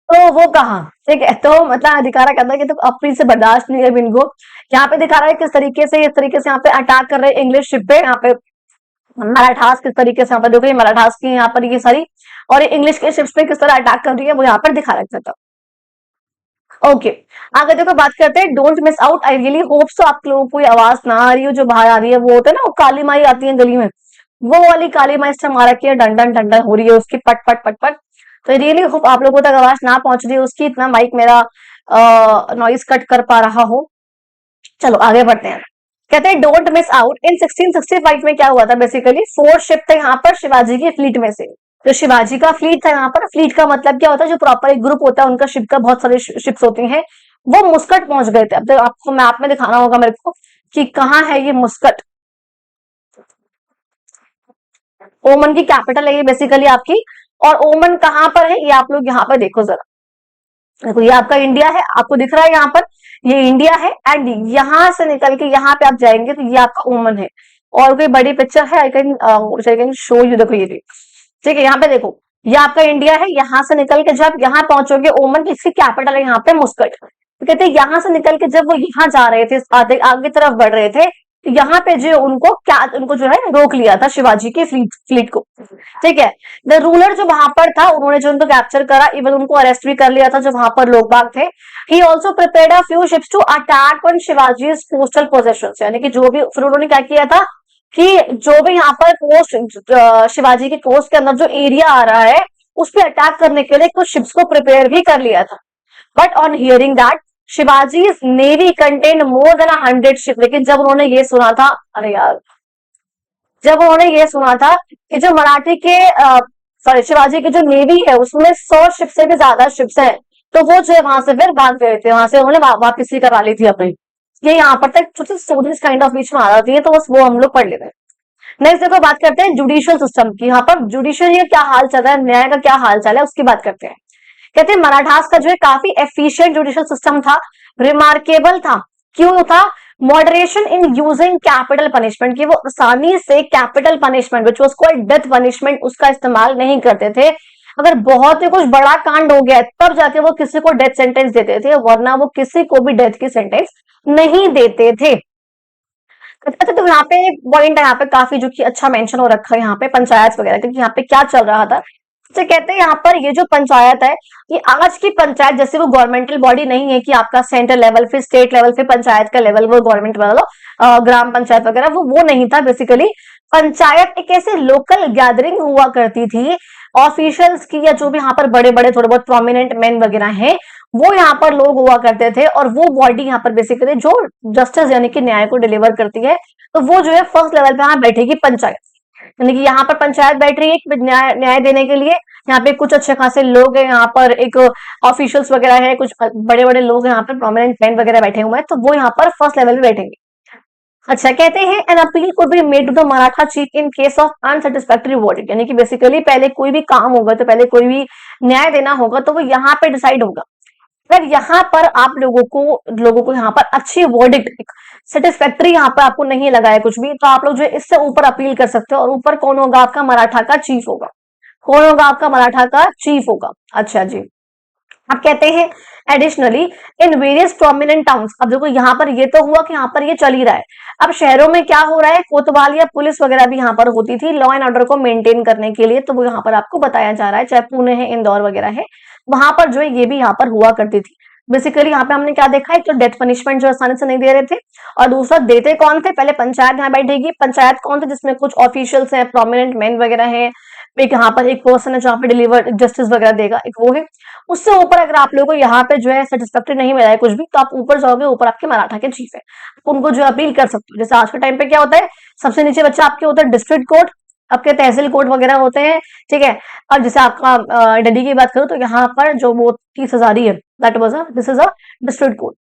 तो वो कहा, ठीक है, तो मतलब अधिकारा कहता है कि तो अपनी से बर्दाश्त नहीं है अब इनको। यहाँ पे दिखा रहा है किस तरीके से, इस तरीके से यहाँ पे अटैक कर रहे हैं इंग्लिश शिप पे। यहाँ पे मराठास किस तरीके से, यहाँ पर देखो ये मराठास की यहाँ पर ये सारी, और ये इंग्लिश के शिप्स पे किस तरह अटैक कर रही है, वो यहाँ पर दिखा रखा था। ओके, आगे देखो बात करते हैं don't miss out. I really hope so आप लोगों को कोई आवाज ना आ रही हो, जो बाहर आ रही है वो होता है ना, वो काली माई आती है गली में, वो वाली काली माई से हमारा क्या डंडन डंडन हो रही है उसकी, पट पट पट पट। तो रियली होप आप लोगों तक आवाज ना पहुंच रही है उसकी, इतना माइक मेरा नॉइस कट कर पा रहा हो। चलो आगे बढ़ते हैं। कहते हैं डोंट मिस आउट। इन 1665 में क्या हुआ था, बेसिकली 4 शिप थे यहाँ पर शिवाजी की फ्लीट में से। तो शिवाजी का फ्लीट था यहाँ पर। फ्लीट का मतलब क्या होता है, जो प्रॉपर एक ग्रुप होता है उनका, शिप का बहुत सारे शिप्स होती हैं, वो मुस्कट पहुंच गए थे। अब तो आपको मैप में दिखाना होगा मेरे को कि कहाँ है ये मुस्कट। ओमन की कैपिटल है ये बेसिकली आपकी। और ओमन कहाँ पर है, ये आप लोग यहाँ पर देखो जरा। देखो ये आपका इंडिया है, आपको दिख रहा है यहाँ पर, ये इंडिया है। एंड यहाँ से निकल के यहाँ पे आप जाएंगे तो ये आपका ओमन है। और कोई बड़ी पिक्चर है, आई कैन शो यू। देखो ये ठीक है, यहाँ पे देखो, ये आपका इंडिया है। यहाँ से निकल के जब यहाँ पहुंचोगे ओमन, इसकी कैपिटल है यहाँ पे मुस्कट। तो कहते हैं यहाँ से निकल के जब वो यहाँ जा रहे थे, आगे आगे तरफ बढ़ रहे थे, तो यहाँ पे जो उनको जो है रोक लिया था शिवाजी के फ्लीट को। ठीक है, द रूलर जो वहां पर था, उन्होंने जो उनको कैप्चर करा, इवन उनको अरेस्ट भी कर लिया था जो वहां पर लोग बाग थे। He also prepared a few ships to attack on Shivaji's coastal possessions, यानी कि जो भी, फिर उन्होंने क्या किया था कि जो भी यहाँ पर कोस्ट, शिवाजी के कोस्ट के अंदर जो एरिया आ रहा है, उस पर अटैक करने के लिए कुछ शिप्स को प्रिपेयर भी कर लिया था। But on hearing that Shivaji's navy contain more than 100 ship, लेकिन जब उन्होंने ये सुना था, अरे यार, जब उन्होंने ये सुना था कि जो मराठी के सॉरी शिवाजी की जो नेवी है उसमें 100 शिप से भी ज्यादा शिप्स हैं, तो वो जो है वहां से फिर भाग गए थे, वहां से उन्होंने वापसी करा ली थी अपनी। ये यहाँ पर तक छोटे स्टोरीज काइंड ऑफ बीच में आ जाती है, तो बस वो हम लोग पढ़ लेते हैं। नेक्स्ट देखो बात करते हैं जुडिशियल सिस्टम की। यहाँ पर जुडिशियल क्या हाल चल रहा है, न्याय का क्या हाल चाल है, उसकी बात करते हैं। कहते हैं मराठास का जो है काफी एफिशिएंट जुडिशियल सिस्टम था, रिमार्केबल था। क्यों था? Moderation in using capital punishment, की वो आसानी से capital punishment which was called death punishment, उसका इस्तेमाल नहीं करते थे। अगर बहुत ही कुछ बड़ा कांड हो गया तब जाके वो किसी को डेथ सेंटेंस देते थे, वरना वो किसी को भी डेथ की सेंटेंस नहीं देते थे। अच्छा, तो यहाँ पे एक पॉइंट है, यहाँ पे काफी जो कि अच्छा मेंशन हो रखा है यहाँ पे पंचायत वगैरह, क्योंकि यहाँ पे क्या चल रहा था। तो कहते हैं यहाँ पर ये जो पंचायत है, ये आज की पंचायत जैसे वो गवर्नमेंटल बॉडी नहीं है कि आपका सेंट्रल लेवल फिर स्टेट लेवल फिर पंचायत का लेवल, वो गवर्नमेंट वाला ग्राम पंचायत वगैरह, वो नहीं था। बेसिकली पंचायत एक ऐसे लोकल गैदरिंग हुआ करती थी ऑफिशियल्स की, या जो भी यहाँ पर बड़े बड़े थोड़े बहुत प्रोमिनेंट मैन वगैरह हैं, वो यहाँ पर लोग हुआ करते थे। और वो बॉडी यहाँ पर बेसिकली जो जस्टिस यानी कि न्याय को डिलीवर करती है, तो वो जो है फर्स्ट लेवल पे यहाँ बैठेगी पंचायत। यानी कि यहाँ पर पंचायत बैठ रही है न्याय देने के लिए। यहाँ पे कुछ अच्छे खासे लोग हैं, यहाँ पर एक ऑफिशियल्स वगैरह है, कुछ बड़े बड़े लोग यहाँ पर प्रोमिनेंट मैन वगैरह बैठे हुए हैं, तो वो यहाँ पर फर्स्ट लेवल पे बैठेंगे। अच्छा, कहते हैं an appeal could be made to the Maratha chief in case of unsatisfactory verdict, यानी कि बेसिकली पहले कोई भी काम होगा, तो पहले कोई भी न्याय देना होगा तो वो यहाँ पे डिसाइड होगा। अगर यहाँ पर आप लोगों को यहाँ पर अच्छी वर्डिक्ट, सेटिस्फैक्टरी यहाँ पर आपको नहीं लगा है कुछ भी, तो आप लोग जो है इससे ऊपर अपील कर सकते हो। और ऊपर कौन होगा? आपका मराठा का चीफ होगा। कौन होगा? आपका मराठा का चीफ होगा। अच्छा जी, अब कहते हैं additionally in various prominent towns. अब देखो यहाँ पर ये तो हुआ कि यहाँ पर ये चल ही रहा है, अब शहरों में क्या हो रहा है, कोतवाल या पुलिस वगैरह भी यहाँ पर होती थी लॉ एंड ऑर्डर को मेंटेन करने के लिए, तो वो यहाँ पर आपको बताया जा रहा है, चाहे पुणे है, इंदौर वगैरह है, वहां पर जो है ये भी यहाँ पर हुआ करती थी। बेसिकली यहाँ पे हमने क्या देखा है, तो डेथ पनिशमेंट जो आसानी से नहीं दे रहे थे, और दूसरा देते कौन थे, पहले पंचायत यहाँ बैठेगी। पंचायत कौन थे? जिसमें कुछ ऑफिशियल्स हैं, प्रोमिनेंट मैन वगैरह हैं, एक यहाँ पर एक पर्सन है जहाँ पे डिलीवर जस्टिस वगैरह देगा, एक वो है। उससे ऊपर अगर आप लोगों को यहाँ पे जो है सेटिस्फैक्टरी नहीं मिला है कुछ भी, तो आप ऊपर जाओगे, ऊपर आपके मराठा के चीफ है, उनको जो अपील कर सकते हो। जैसे आज के टाइम पे क्या होता है, सबसे नीचे बच्चा आपके होता है डिस्ट्रिक्ट कोर्ट, आपके तहसील कोर्ट वगैरह होते हैं, ठीक है। अब जैसे आपका दिल्ली की बात करूं तो यहाँ पर जो वो 30 हजारी है, that was this is a district court.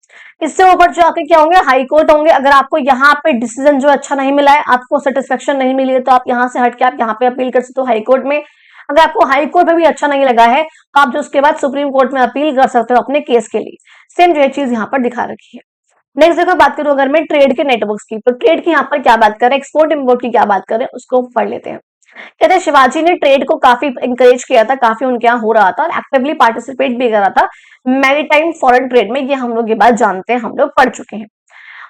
इससे ऊपर जाके क्या होंगे, हाई कोर्ट होंगे। अगर आपको यहाँ पे डिसीजन जो अच्छा नहीं मिला है, आपको सेटिस्फेक्शन नहीं मिली है, तो आप यहाँ से हट के आप यहाँ पे अपील कर सकते हो हाई कोर्ट में। अगर आपको हाई कोर्ट में भी अच्छा नहीं लगा है, तो आप जो उसके बाद सुप्रीम कोर्ट में अपील कर सकते हो अपने केस के लिए। सेम जो है चीज यहाँ पर दिखा रखी है। नेक्स्ट देखो बात करूं अगर मैं ट्रेड के नेटवर्क्स की, तो ट्रेड की यहाँ पर क्या बात करें, एक्सपोर्ट इम्पोर्ट की क्या बात करें, उसको पढ़ लेते हैं। कहते हैं शिवाजी ने ट्रेड को काफी इंकरेज किया था, काफी उनके यहाँ हो रहा था और एक्टिवली पार्टिसिपेट भी कर रहा था मैरीटाइम फॉरेन ट्रेड में। ये हम लोग ये बात जानते हैं, हम लोग पढ़ चुके हैं।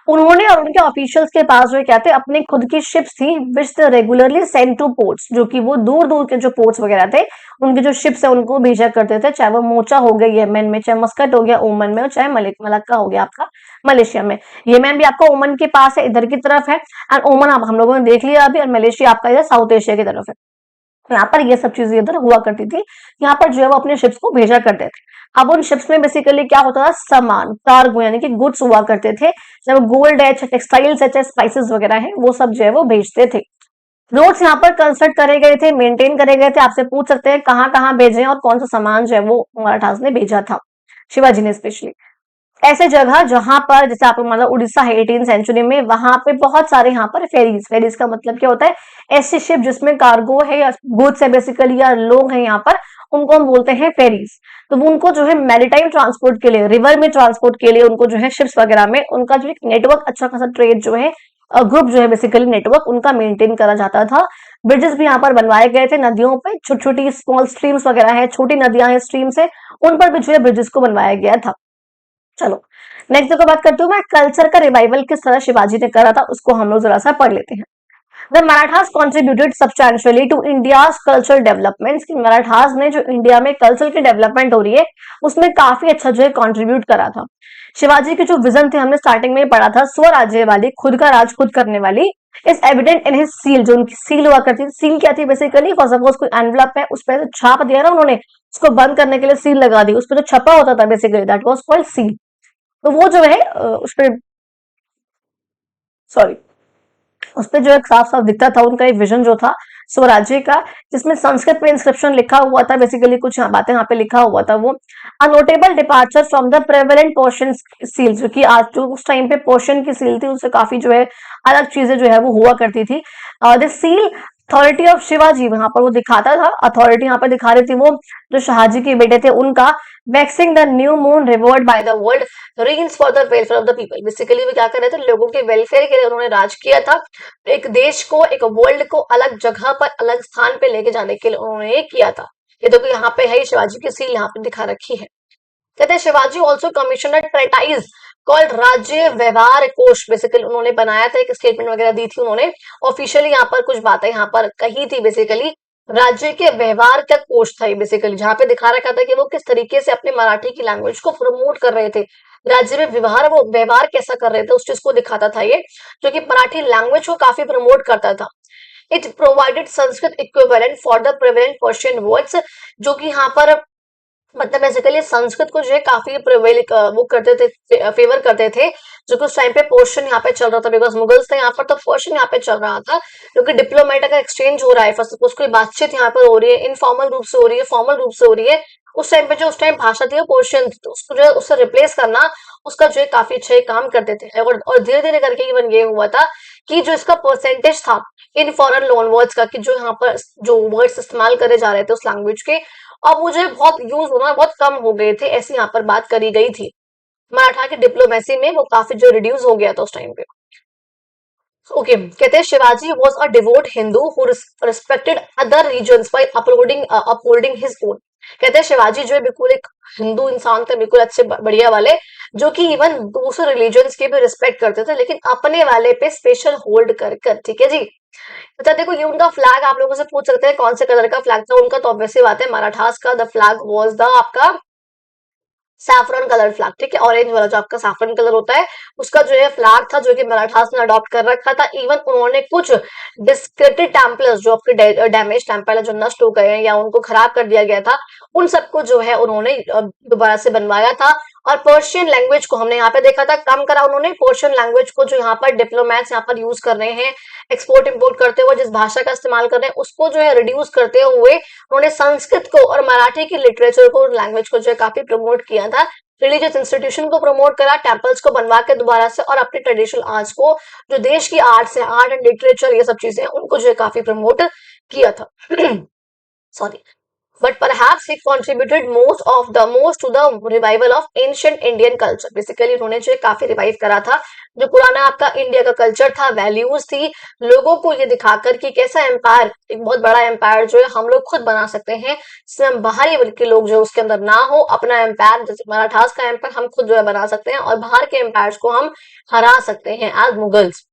उन्होंने और उनके ऑफिशियल्स के पास जो क्या थे, अपने खुद की शिप्स थी which the regularly send to ports, जो कि वो दूर दूर के जो पोर्ट्स वगैरह थे, उनके जो शिप्स है उनको भेजा करते थे, चाहे वो मोचा हो गया यमन में, चाहे मस्कट हो गया ओमन में, और चाहे मलक्का हो गया आपका मलेशिया में। यमन भी आपका ओमन के पास है, इधर की तरफ है, एंड ओमन आप हम लोगों ने देख लिया अभी, और मलेशिया आपका इधर साउथ एशिया की तरफ है। यहाँ पर ये सब चीजें इधर हुआ करती थी, यहाँ पर जो है वो अपने शिप्स को भेजा करते थे। अब उन शिप्स में बेसिकली क्या होता था, सामान कार्गो यानी कि गुड्स हुआ करते थे, चाहे वो गोल्ड है, चाहे टेक्सटाइल्स है, चाहे स्पाइसेस वगैरह है, वो सब जो है वो भेजते थे। रोड्स यहाँ पर कंस्ट्रक्ट करे गए थे, मेंटेन करे गए थे। आपसे पूछ सकते हैं कहाँ कहाँ भेजे और कौन सा सामान जो है वो मराठास ने भेजा था, शिवाजी ने स्पेशली। ऐसे जगह जहां पर जैसे आप मतलब उड़ीसा है 18 सेंचुरी में, वहां पे बहुत सारे यहाँ पर फेरीज, फेरीज का मतलब क्या होता है, ऐसी शिप जिसमें कार्गो है या गुड्स है बेसिकली, या लोग हैं यहाँ पर, उनको हम बोलते हैं फेरीज। तो वो उनको जो है मैरीटाइम ट्रांसपोर्ट के लिए, रिवर में ट्रांसपोर्ट के लिए, उनको जो है शिप्स वगैरह में उनका जो एक नेटवर्क, अच्छा खासा ट्रेड जो है ग्रुप जो है बेसिकली नेटवर्क उनका मेंटेन करा जाता था। ब्रिजेस भी यहाँ पर बनवाए गए थे नदियों पे, छोटी छोटी स्मॉल स्ट्रीम्स वगैरह है, छोटी नदियां हैं स्ट्रीम्स है, उन पर भी जो है ब्रिजेस को बनवाया गया था। चलो नेक्स्ट देखो बात करती हूँ मैं, कल्चर का रिवाइवल किस तरह शिवाजी ने करा था, उसको हम लोग जरा सा पढ़ लेते हैं। The Marathas contributed substantially to India's cultural development, कि मराठास ने जो इंडिया में कल्चर की डेवलपमेंट हो रही है उसमें काफी अच्छा जो है कॉन्ट्रीब्यूट करा था। शिवाजी की जो विजन थी, हमने स्टार्टिंग में पढ़ा था, स्वराज्य वाली, खुद का राज खुद करने वाली, is evident in his seal, जो उनकी सील हुआ करती थी। सील क्या थी बेसिकली, फॉर सपोज कोई एनवलप है, उस पर छाप दिया ना उन्होंने, उसको बंद करने के लिए सील लगा दी, उस पर जो छपा होता था basically that was called seal. तो वो जो है उस पर, सॉरी, उस पर जो है साफ साफ दिखता था उनका एक विजन जो था स्वराज्य का, जिसमें संस्कृत में इंस्क्रिप्शन लिखा हुआ था, बेसिकली कुछ बातें यहाँ पे लिखा हुआ था। वो अ notable departure from the prevalent portion seal, जो कि आज जो उस टाइम पे पोर्शन की सील थी उससे काफी जो है अलग चीजें जो है वो हुआ करती थी। This seal authority of Shivaji, वहां पर वो दिखाता था, अथॉरिटी यहाँ पर दिखा रही थी वो जो शाहजी के बेटे थे उनका, waxing the new moon revered by the world reigns for the welfare of the people. Basically वो क्या कर रहे थे, लोगों के वेलफेयर के लिए उन्होंने राज किया था। एक देश को, एक वर्ल्ड को अलग जगह पर, अलग स्थान पे लेके जाने के लिए उन्होंने ये किया था। ये देखो यहाँ पे है शिवाजी की सील यहाँ पे दिखा रखी है। कहते हैं शिवाजी ऑल्सो कमिश्नर ट्रेटाइज कॉल्ड राज्य व्यवहार कोश, बेसिकली उन्होंने बनाया था, एक स्टेटमेंट वगैरह दी थी उन्होंने, ऑफिशियली यहाँ पर कुछ बातें यहाँ पर कही थी। बेसिकली राज्य के व्यवहार का कोश था ये बेसिकली, जहाँ पे दिखा रखा था कि वो किस तरीके से अपने मराठी की लैंग्वेज को प्रमोट कर रहे थे, राज्य में व्यवहार, वो व्यवहार कैसा कर रहे थे उस चीज को दिखाता था ये, जो कि मराठी लैंग्वेज को काफी प्रमोट करता था। It provided Sanskrit equivalent for the prevalent Persian words, जो कि यहाँ पर मतलब बेसिकली संस्कृत को जो है काफी प्रिवेल वो करते थे, फेवर करते थे, जो कि उस टाइम पे पोर्शन यहाँ पे चल रहा था, बिकॉज मुगल्स थे यहाँ पर, तो पोर्शन यहाँ पे चल रहा था, क्योंकि डिप्लोमेट का एक्सचेंज हो रहा है, फर्स्ट कोई बातचीत यहाँ पर हो रही है, इनफॉर्मल रूप से हो रही है, फॉर्मल रूप से हो रही है। उस टाइम पे जो उस टाइम भाषा थी वो पोर्शन थी, तो उसको जो है उससे रिप्लेस करना, उसका जो है काफी अच्छे काम करते थे। और धीरे धीरे करके इवन ये हुआ था कि जो इसका परसेंटेज था इन फॉरेन लोन वर्ड्स का, कि जो यहाँ पर जो वर्ड्स इस्तेमाल करे जा रहे थे उस लैंग्वेज के, अब मुझे बहुत यूज होना बहुत कम हो गए थे, ऐसी यहाँ पर बात करी गई थी। मराठा की डिप्लोमेसी में वो काफी जो रिड्यूस हो गया था उस टाइम पे। ओके कहते हैं Shivaji was a devout Hindu who respected other religions by upholding his own. कहते हैं शिवाजी जो है बिल्कुल एक हिंदू इंसान थे, बिल्कुल अच्छे बढ़िया वाले, जो कि इवन दूसरे रिलीजन्स के भी रिस्पेक्ट करते थे, लेकिन अपने वाले पे स्पेशल होल्ड कर। ठीक है जी। अच्छा देखो ये उनका फ्लैग, आप लोगों से पूछ सकते हैं कौन से कलर का फ्लैग था उनका, तो ऑब्वियस सी बात है मराठास का द फ्लैग वाज द आपका सैफरन कलर फ्लैग। ठीक है, ऑरेंज वाला जो आपका सैफरन कलर होता है उसका जो है फ्लैग था, जो कि मराठास ने अडॉप्ट कर रखा था। इवन उन्होंने कुछ डिस्क्रेडिटेड टेम्पल्स, जो आपके डैमेज टेम्पल है, जो नष्ट हो गए हैं या उनको खराब कर दिया गया था, उन सबको जो है उन्होंने दोबारा से बनवाया था। और पर्शियन लैंग्वेज को हमने यहाँ पे देखा था कम करा उन्होंने, पर्शियन लैंग्वेज को जो यहाँ पर डिप्लोमैट्स यहाँ पर यूज कर रहे हैं, एक्सपोर्ट इंपोर्ट करते हुए जिस भाषा का इस्तेमाल कर रहे हैं उसको जो है रिड्यूस करते हुए उन्होंने संस्कृत को और मराठी की लिटरेचर को, लैंग्वेज को जो है काफी प्रमोट किया था, रिलीजियस इंस्टीट्यूशन को प्रमोट करा, टेम्पल्स को बनवा के दोबारा से, और अपने ट्रेडिशनल आर्ट्स को, जो देश की आर्ट्स है, आर्ट एंड लिटरेचर, ये सब चीजें उनको जो है काफी प्रमोट किया था। Sorry, but perhaps he contributed most to the revival of ancient Indian culture. Basically उन्होंने जो काफी रिवाइव करा था जो पुराना आपका इंडिया का कल्चर था, वैल्यूज थी, लोगों को ये दिखाकर कि कैसा एम्पायर, एक बहुत बड़ा एम्पायर जो है हम लोग खुद बना सकते हैं, जिसमें हम बाहरी के लोग जो उसके अंदर ना हो, अपना एम्पायर जैसे मराठास का एम्पायर हम खुद जो है बना सकते हैं, और बाहर के एम्पायर्स को हम हरा सकते हैं एज मुगल्स।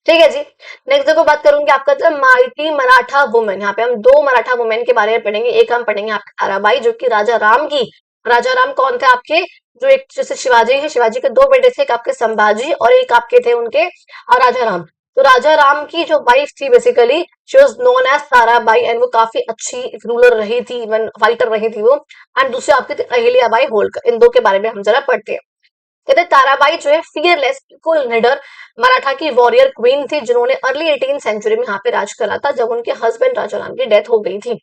ठीक है जी। नेक्स्ट देखो बात करूंगी आपका माइटी मराठा वुमेन। यहाँ पे हम दो मराठा वुमेन के बारे में पढ़ेंगे। एक हम पढ़ेंगे आपके ताराबाई, जो कि राजा राम की, राजा राम कौन थे आपके, जो एक जैसे शिवाजी है, शिवाजी के दो बेटे थे, एक आपके संभाजी और एक आपके थे उनके राजा राम। तो राजा राम की जो वाइफ थी basically she was known as Tarabai, and वो काफी अच्छी रूलर रही थी, इवन फाइटर रही थी वो। एंड दूसरी आपकी थी अहिल्याबाई होलकर। इन दो के बारे में हम जरा पढ़ते हैं। कहते ताराबाई जो है फियरलेस, बिल्कुल निडर मराठा की वॉरियर क्वीन थी, जिन्होंने अर्ली 18 सेंचुरी में यहाँ पे राज करा था, जब उनके हस्बैंड राजा राम की डेथ हो गई थी।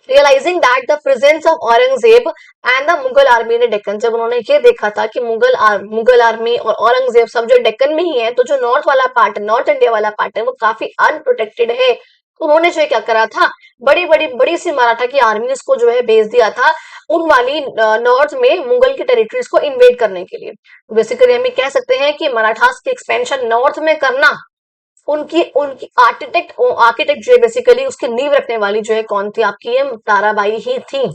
Realising that the presence of Aurangzeb and the Mughal army in Deccan, जब उन्होंने ये देखा था कि मुगल आर्मी और औरंगजेब सब जो डेक्कन में ही है, तो जो नॉर्थ वाला पार्ट है, नॉर्थ इंडिया वाला पार्ट है, वो काफी अनप्रोटेक्टेड है। तो उन्होंने जो क्या करा था, बड़ी सी मराठा की आर्मीज को जो है भेज दिया था उन वाली नॉर्थ में मुगल की टेरिटरीज को इन्वेड करने के लिए। बेसिकली हम कह सकते हैं कि मराठास की एक्सपेंशन नॉर्थ में करना, उनकी उनकी आर्किटेक्ट जो है बेसिकली उसकी नींव रखने वाली जो है कौन थी आपकी, ये ताराबाई ही थी।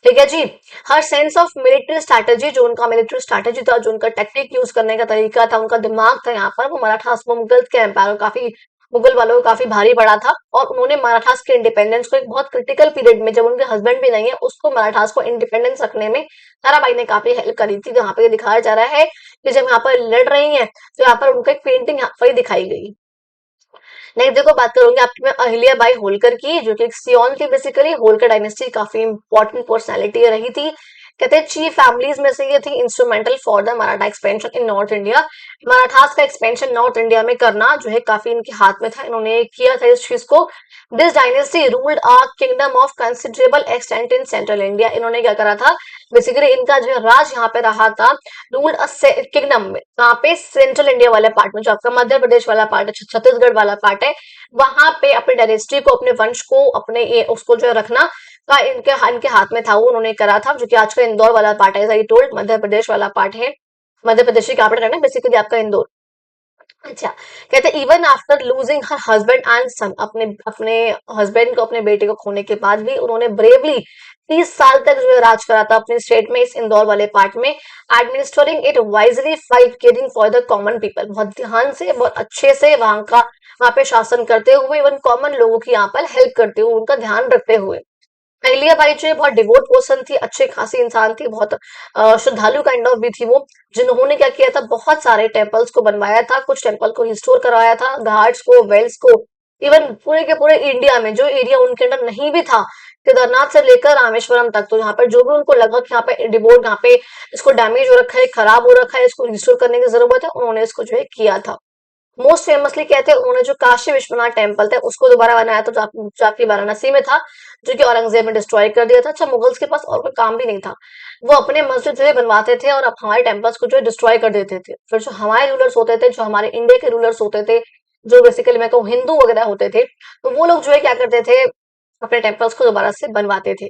ठीक है जी। हर सेंस ऑफ मिलिट्री स्ट्रैटेजी, जो उनका मिलिट्री स्ट्रैटेजी था, जो उनका टेक्निक यूज करने का तरीका था, उनका दिमाग था, यहाँ पर वो मराठास मुगल के एम्पायर काफी, मुगल वालों को काफी भारी पड़ा था। और उन्होंने मराठास के इंडिपेंडेंस को एक बहुत क्रिटिकल पीरियड में, जब उनके हस्बैंड भी नहीं है, उसको मराठास को इंडिपेंडेंस रखने में ताराबाई ने काफी हेल्प करी थी। जहाँ पे दिखाया जा रहा है कि जब यहाँ पर लड़ रही है, तो यहाँ पर उनका एक पेंटिंग यहाँ पर दिखाई गई। नेक्स्ट देखो बात करूंगी आपकी मैं अहिल्या बाई होलकर की, जो कि एक सियोन थी। बेसिकली होलकर डायनेस्टी काफी इंपॉर्टेंट पर्सनालिटी रही थी। कहते हैं चीफ फैमिलीज में से ये थी instrumental for the Maratha expansion in north India. Marathas का एक्सपेंशन नॉर्थ इंडिया में करना जो है काफी इनके हाथ में था, इन्होंने किया था इस चीज को। This dynasty ruled a kingdom of considerable extent in central India. इन्होंने क्या करा था, बेसिकली इनका जो राज यहाँ पे रहा था, रूल्ड अ किंगडम में, यहाँ पे सेंट्रल इंडिया वाले पार्ट में, जो आपका मध्य प्रदेश वाला पार्ट है, छत्तीसगढ़ वाला पार्ट है, वहां पे अपने डायनेस्टी को, अपने वंश को, अपने ये उसको जो है रखना का इनके हाथ में था, वो उन्होंने करा था। जो कि आज का इंदौर वाला पार्ट है, टोल्ड मध्य प्रदेश वाला पार्ट है, मध्य प्रदेश की कैपिटल है ना बेसिकली आपका इंदौर। अच्छा, कहते even after losing her husband and son, अपने अपने हस्बैंड को, अपने बेटे को खोने के बाद भी उन्होंने ब्रेवली 30 साल तक जो है राज करा था अपने स्टेट में, इस इंदौर वाले पार्ट में, administrating it wisely five caring for the common people, बहुत ध्यान से, बहुत अच्छे से वहां पे शासन करते हुए, इवन कॉमन लोगों की यहाँ पर हेल्प करते हुए, उनका ध्यान रखते हुए। अहिल्या बाई जो है बहुत डिवोट पर्सन थी, अच्छे खासी इंसान थी, बहुत श्रद्धालु काइंड ऑफ भी थी वो, जिन्होंने क्या किया था, बहुत सारे टेम्पल्स को बनवाया था, कुछ टेम्पल को रिस्टोर करवाया था, घाट्स को, वेल्स को, इवन पूरे के पूरे इंडिया में जो एरिया उनके अंदर नहीं भी था, केदारनाथ से लेकर रामेश्वरम तक, तो यहाँ पर जो भी उनको लगा कि यहाँ पे डिवोट, यहाँ पे इसको डैमेज हो रखा है, खराब हो रखा है, इसको रिस्टोर करने की जरूरत है, उन्होंने इसको जो है किया था। मोस्ट फेमसली कहते हैं उन्होंने जो काशी विश्वनाथ टेम्पल था उसको दोबारा बनाया था, जाके वाराणसी में था, जो कि औरंगजेब ने डिस्ट्रॉय कर दिया था। अच्छा, मुगल्स के पास और कोई काम भी नहीं था, वो अपने मस्जिद जो है बनवाते थे और अब हमारे टेम्पल्स को जो है डिस्ट्रॉय कर देते थे। फिर जो हमारे रूलर्स होते थे, जो हमारे इंडिया के रूलर्स होते थे, जो बेसिकली मैं कहूँ हिंदू वगैरह होते थे, तो वो लोग जो है क्या करते थे, अपने टेम्पल्स को दोबारा से बनवाते थे।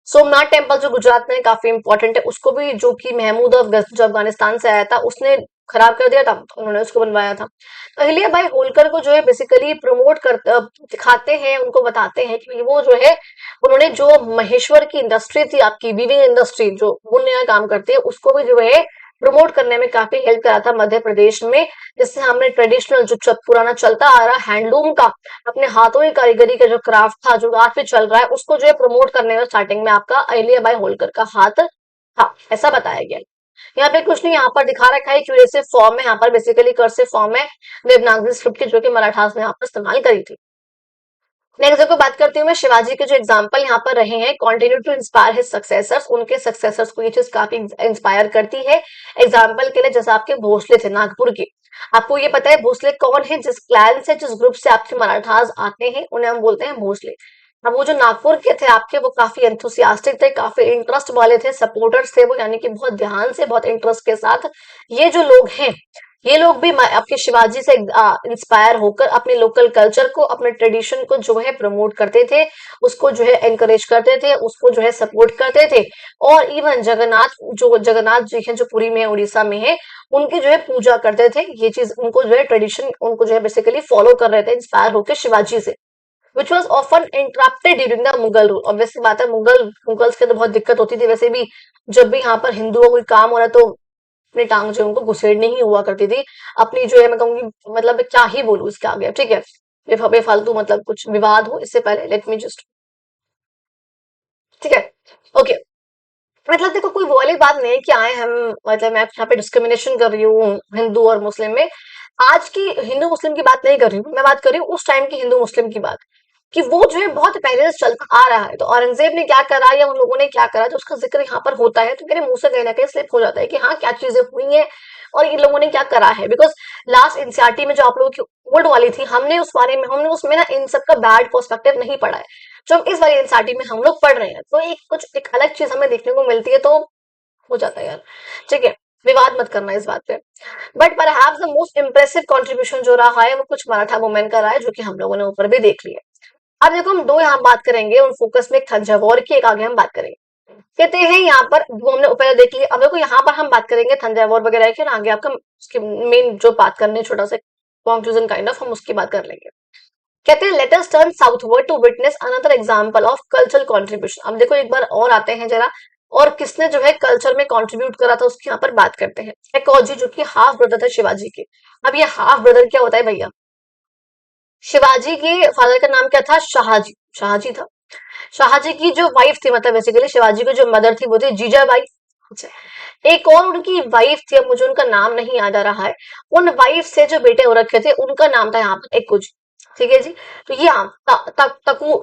सोमनाथ टेम्पल जो गुजरात में काफी इंपॉर्टेंट है, उसको भी जो कि महमूद जो अफगानिस्तान से आया था उसने खराब कर दिया था, तो उन्होंने उसको बनवाया था। तो अहिल्या बाई होलकर को जो है बेसिकली प्रमोट कर दिखाते हैं, उनको बताते हैं कि वो जो है, उन्होंने जो महेश्वर की इंडस्ट्री थी आपकी, वीविंग इंडस्ट्री जो बुनने का काम करती है, उसको भी जो है प्रमोट करने में काफी हेल्प करा था मध्य प्रदेश में, जिससे हमने ट्रेडिशनल जो पुराना चलता आ रहा हैंडलूम का, अपने हाथों की कारीगरी का जो क्राफ्ट था, जो आज भी चल रहा है, उसको जो है प्रमोट करने में स्टार्टिंग में आपका अहिल्या बाई होलकर का हाथ था, ऐसा बताया गया। यहाँ पे कुछ नहीं, यहाँ पर दिखा रखा है क्यूरेसिव फॉर्म है, यहाँ पर बेसिकली कर्सिव फॉर्म है देवनागरी स्क्रिप्ट की, जो कि मराठास ने यहाँ पर इस्तेमाल करी थी। नेक्स्ट देखो बात करती हूँ मैं शिवाजी के जो एग्जाम्पल यहाँ पर रहे हैं, continue to inspire his successors, उनके सक्सेसर्स को ये चीज काफी इंस्पायर करती है। एग्जाम्पल के लिए जैसे आपके भोसले थे नागपुर के, आपको ये पता है भोसले कौन है, जिस क्लैन से, जिस ग्रुप से आपके मराठास आते हैं, उन्हें हम बोलते हैं भोसले। अब वो जो नागपुर के थे आपके, वो काफी एंथुसियास्टिक थे, काफी इंटरेस्ट वाले थे, सपोर्टर्स थे वो, यानी कि बहुत ध्यान से, बहुत इंटरेस्ट के साथ ये जो लोग हैं, ये लोग भी आपके शिवाजी से इंस्पायर होकर अपने लोकल कल्चर को, अपने ट्रेडिशन को जो है प्रमोट करते थे, उसको जो है एनकरेज करते थे, उसको जो है सपोर्ट करते थे। और इवन जगन्नाथ जी हैं जो पुरी में है, उड़ीसा में है, उनकी जो है पूजा करते थे। ये चीज उनको जो है ट्रेडिशन, उनको जो है बेसिकली फॉलो कर रहे थे इंस्पायर होकर शिवाजी से, which was often interrupted during the Mughal rule. Obviously बात है, मुगल्स के तो बहुत दिक्कत होती थी वैसे भी, जब भी यहाँ पर हिंदुओं को कोई काम हो रहा तो अपनी टांग जो है उनको घुसेड़नी ही हुआ करती थी। अपनी जो है मैं कहूंगी, मतलब क्या ही बोलूं इसके आगे, ठीक है, बेफालतू मतलब कुछ विवाद हो इससे पहले लेट मी जस्ट, ठीक है, ओके। मतलब देखो, कोई वो वाली बात नहीं है कि आए हम, मतलब मैं यहाँ पे डिस्क्रिमिनेशन कर रही हूँ हिंदू और मुस्लिम में। आज की हिंदू मुस्लिम की बात नहीं कर रही हूँ मैं, बात कर रही हूँ उस टाइम की हिंदू मुस्लिम की बात, कि वो जो है बहुत पहले से चलता आ रहा है। तो औरंगजेब ने क्या करा या उन लोगों ने क्या करा, तो उसका जिक्र यहाँ पर होता है, तो मेरे मुंह से कहीं ना कहीं स्लिप हो जाता है कि हाँ क्या चीजें हुई हैं और इन लोगों ने क्या करा है। बिकॉज लास्ट एनसीईआरटी में जो आप लोगों की ओल्ड वाली थी, हमने उस बारे में, हमने उसमें ना इन सब का बैड पर्सपेक्टिव नहीं पढ़ा है, जो हम इस वाली एनसीईआरटी में हम लोग पढ़ रहे हैं। तो एक अलग चीज हमें देखने को मिलती है, तो हो जाता है यार, ठीक है, विवाद मत करना इस बात पे। But perhaps the most impressive contribution जो रहा है वो कुछ मराठा वुमेन का रहा है, जो कि हम लोगों ने ऊपर भी देख लिया। अब देखो, हम दो यहाँ बात करेंगे उन फोकस में, एक थंजावुर की, एक आगे हम बात करेंगे। कहते हैं यहाँ पर, वो हमने ऊपर देख लिया। अब देखो यहाँ पर हम बात करेंगे थंजावुर वगैरह की, और आगे आपका उसकी मेन जो बात करने, छोटा सा कंक्लूजन काइंड ऑफ, हम उसकी बात कर लेंगे। कहते हैं let us turn southward to witness another example of cultural contribution. अब देखो एक बार और आते हैं जरा, और किसने जो है कल्चर में कंट्रीब्यूट करा था उसकी यहाँ पर बात करते हैं। एकोजी, जो कि हाफ ब्रदर था शिवाजी के। अब ये हाफ ब्रदर क्या होता है भैया, शिवाजी के फादर का नाम क्या था, शाहजी, शाहजी था। शाहजी की जो वाइफ थी, मतलब बेसिकली शिवाजी की जो मदर थी वो थी जीजाबाई। अच्छा, एक और उनकी वाइफ थी, अब मुझे उनका नाम नहीं याद आ रहा है। उन वाइफ से जो बेटे हो रखे थे उनका नाम था यहाँ पर एकुज, ठीक है जी। तो ये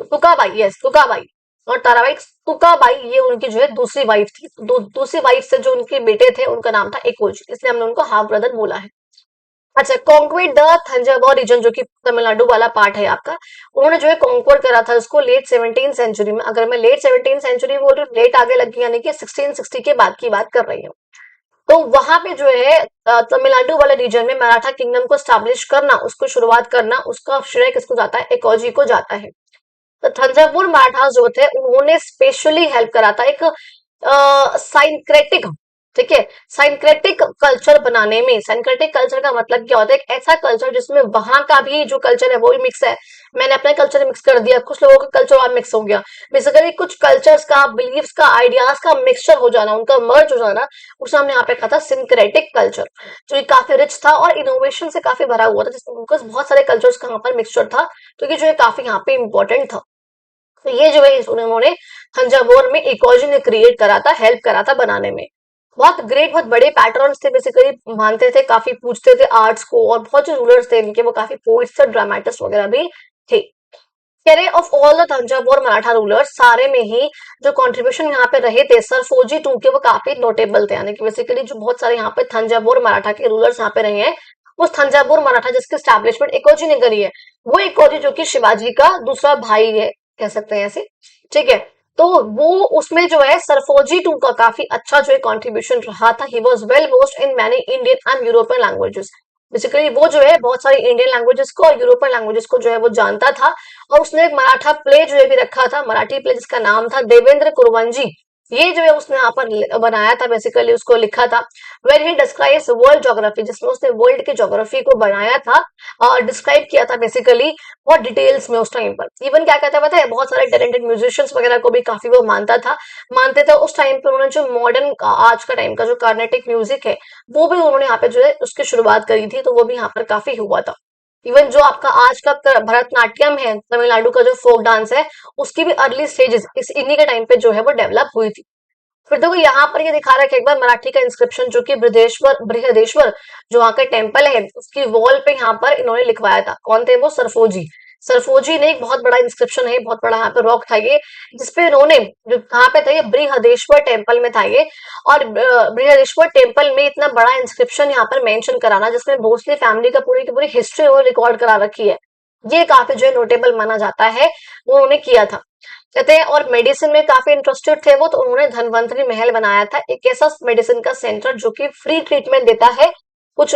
तुकाबाई, यस तुकाबाई, और ताराबाई तुकाबाई, ये उनकी जो है दूसरी वाइफ थी। दूसरी वाइफ से जो उनके बेटे थे उनका नाम था एकोज, इसलिए हमने उनको हाफ ब्रदर बोला है। अच्छा, कॉन्क्वेट द थंजावुर रीजन, जो कि तमिलनाडु वाला पार्ट है आपका, उन्होंने जो है कॉन्क्वर करा था उसको लेट 17 सेंचुरी में। अगर मैं लेट 17 सेंचुरी बोल रही हूँ, लेट आगे लगी, यानी कि 1660 के बाद की बात कर रही हूँ। तो वहां पे जो है तमिलनाडु वाले रीजन में मराठा किंगडम को स्टैब्लिश करना, उसको शुरुआत करना, उसका श्रेय किसको जाता है, एकोजी को जाता है। तो थंजावुर मराठास जो थे उन्होंने स्पेशली हेल्प करा था एक साइंक्रेटिक, ठीक है, साइंक्रेटिक कल्चर बनाने में। साइंक्रेटिक कल्चर का मतलब क्या होता है, एक ऐसा कल्चर जिसमें वहां का भी जो कल्चर है वो भी मिक्स है। मैंने अपना कल्चर मिक्स कर दिया, कुछ लोगों का कल्चर और मिक्स हो गया। बेसिकली कुछ कल्चर्स का, बिलीव्स का, आइडियाज का मिक्सचर हो जाना, उनका मर्ज हो जाना, उसे हमने यहाँ पे कहा था सिंक्रेटिक कल्चर, जो कि काफी रिच था और इनोवेशन से काफी भरा हुआ था, जिसमें बहुत सारे कल्चर्स का यहाँ पर मिक्सचर था, तो ये जो है काफी यहाँ पे इंपॉर्टेंट था। तो ये जो है उन्होंने थंजावुर में इकोलॉजी ने क्रिएट करा था, हेल्प करा था बनाने में। बहुत ग्रेट, बहुत बड़े पैटर्न्स थे, बेसिकली मानते थे, काफी पूछते थे आर्ट्स को, और बहुत जो रूलर्स थे इनके वो काफी पोइट्स थे, ड्रामेटिस्ट वगैरह भी थे। कह रहे of all the Thanjavur Maratha rulers, सारे में ही जो कंट्रीब्यूशन यहाँ पे रहे थे सरफोजी टू के, वो काफी नोटेबल थे। यानी कि बेसिकली जो बहुत सारे यहाँ पे थंजावुर मराठा के रूलर्स यहाँ पे रहे हैं, उस थंजावुर मराठा जिसकी स्टैब्लिशमेंट एकोजी ने करी है, वो एकोजी जो कि शिवाजी का दूसरा भाई है, कह सकते हैं ऐसे, ठीक है। तो वो उसमें जो है सरफोजी टू का काफी अच्छा जो है कंट्रीब्यूशन रहा था। He was well versed in many Indian and European languages. Basically वो जो है बहुत सारी इंडियन लैंग्वेजेस को और यूरोपियन लैंग्वेजेस को जो है वो जानता था। और उसने एक मराठा प्ले जो है भी रखा था, मराठी प्ले, जिसका नाम था देवेंद्र कुरवंजी। ये जो है उसने यहाँ पर बनाया था, बेसिकली उसको लिखा था। Where he describes world geography, जिसमें उसने वर्ल्ड की ज्योग्राफी को बनाया था और डिस्क्राइब किया था बेसिकली बहुत डिटेल्स में उस टाइम पर। इवन क्या कहता पता है, बहुत सारे टैलेंटेड म्यूजिशियंस वगैरह को भी काफी वो मानता था, मानते थे उस टाइम पे। उन्होंने जो मॉडर्न आज का टाइम का जो कार्नेटिक म्यूजिक है, वो भी उन्होंने यहाँ पे जो है उसकी शुरुआत करी थी, तो वो भी यहाँ पर काफी हुआ था। इवन जो आपका आज का भरतनाट्यम है, तमिलनाडु का जो फोक डांस है, उसकी भी अर्ली स्टेजेस इस इन्हीं के टाइम पे जो है वो डेवलप हुई थी। फिर देखो यहाँ पर ये दिखा रहा है एक बार मराठी का इंस्क्रिप्शन, जो कि बृहदेश्वर जो वहां का टेम्पल है, उसकी वॉल पे यहाँ पर इन्होंने लिखवाया था। कौन थे वो, सरफोजी। सरफोजी ने एक बहुत बड़ा इंस्क्रिप्शन है, बहुत बड़ा यहाँ पे रॉक था ये, जिसपे इन्होंने, जो कहाँ पे था ये, बृहदेश्वर टेम्पल में था ये। और बृहदेश्वर टेम्पल में इतना बड़ा इंस्क्रिप्शन यहाँ पर मेंशन कराना, जिसमें भोसले फैमिली का पूरी की पूरी हिस्ट्री रिकॉर्ड करा रखी है। ये काफी जो है नोटेबल माना जाता है, वो उन्होंने किया था। कहते हैं और मेडिसिन में काफी इंटरेस्टेड थे वो, तो उन्होंने धनवंतरी महल बनाया था, एक ऐसा मेडिसिन का सेंटर जो कि फ्री ट्रीटमेंट देता है। कुछ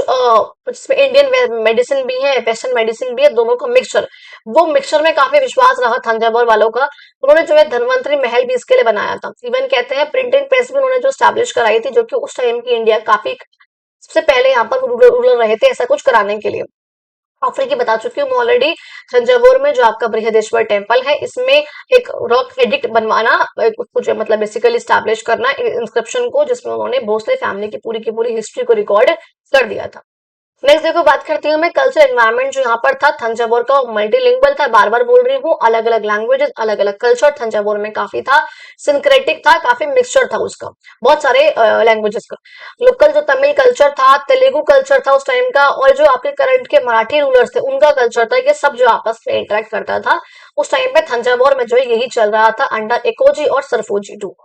इसमें इंडियन मेडिसिन भी है, वेस्टर्न मेडिसिन भी है, दोनों का मिक्सचर। वो मिक्सचर में काफी विश्वास रहा थंजावुर वालों का। उन्होंने जो है धनवंतरी महल भी इसके लिए बनाया था। इवन कहते हैं प्रिंटिंग प्रेस भी उन्होंने जो स्टैब्लिश कराई थी, जो कि उस टाइम की इंडिया काफी सबसे पहले यहाँ पर रूलर रहे थे ऐसा कुछ कराने के लिए। ऑफर की बता चुकी हूँ मैं ऑलरेडी। थंजावुर में जो आपका बृहदेश्वर टेम्पल है, इसमें एक रॉक एडिक्ट बनवाना, कुछ मतलब बेसिकली स्टैब्लिश करना इंस्क्रिप्शन को, जिसमें उन्होंने भोसले फैमिली की पूरी हिस्ट्री को रिकॉर्ड कर दिया था। नेक्स्ट देखो बात करती हूँ मैं कल्चर एनवायरनमेंट जो यहाँ पर था थंजावुर का, मल्टीलिंगुअल था, बार बार बोल रही हूँ, अलग अलग लैंग्वेजेस, अलग अलग कल्चर थंजावुर में काफी था, सिंक्रेटिक था, काफी मिक्सचर था उसका, बहुत सारे लैंग्वेजेस का। लोकल जो तमिल कल्चर था, तेलुगु कल्चर था उस टाइम का, और जो आपके करंट के मराठी रूलर्स थे उनका कल्चर था, ये सब जो आपस में इंटरेक्ट करता था उस टाइम पे थंजावुर में जो है यही चल रहा था अंडर एकोजी और सरफोजी टू।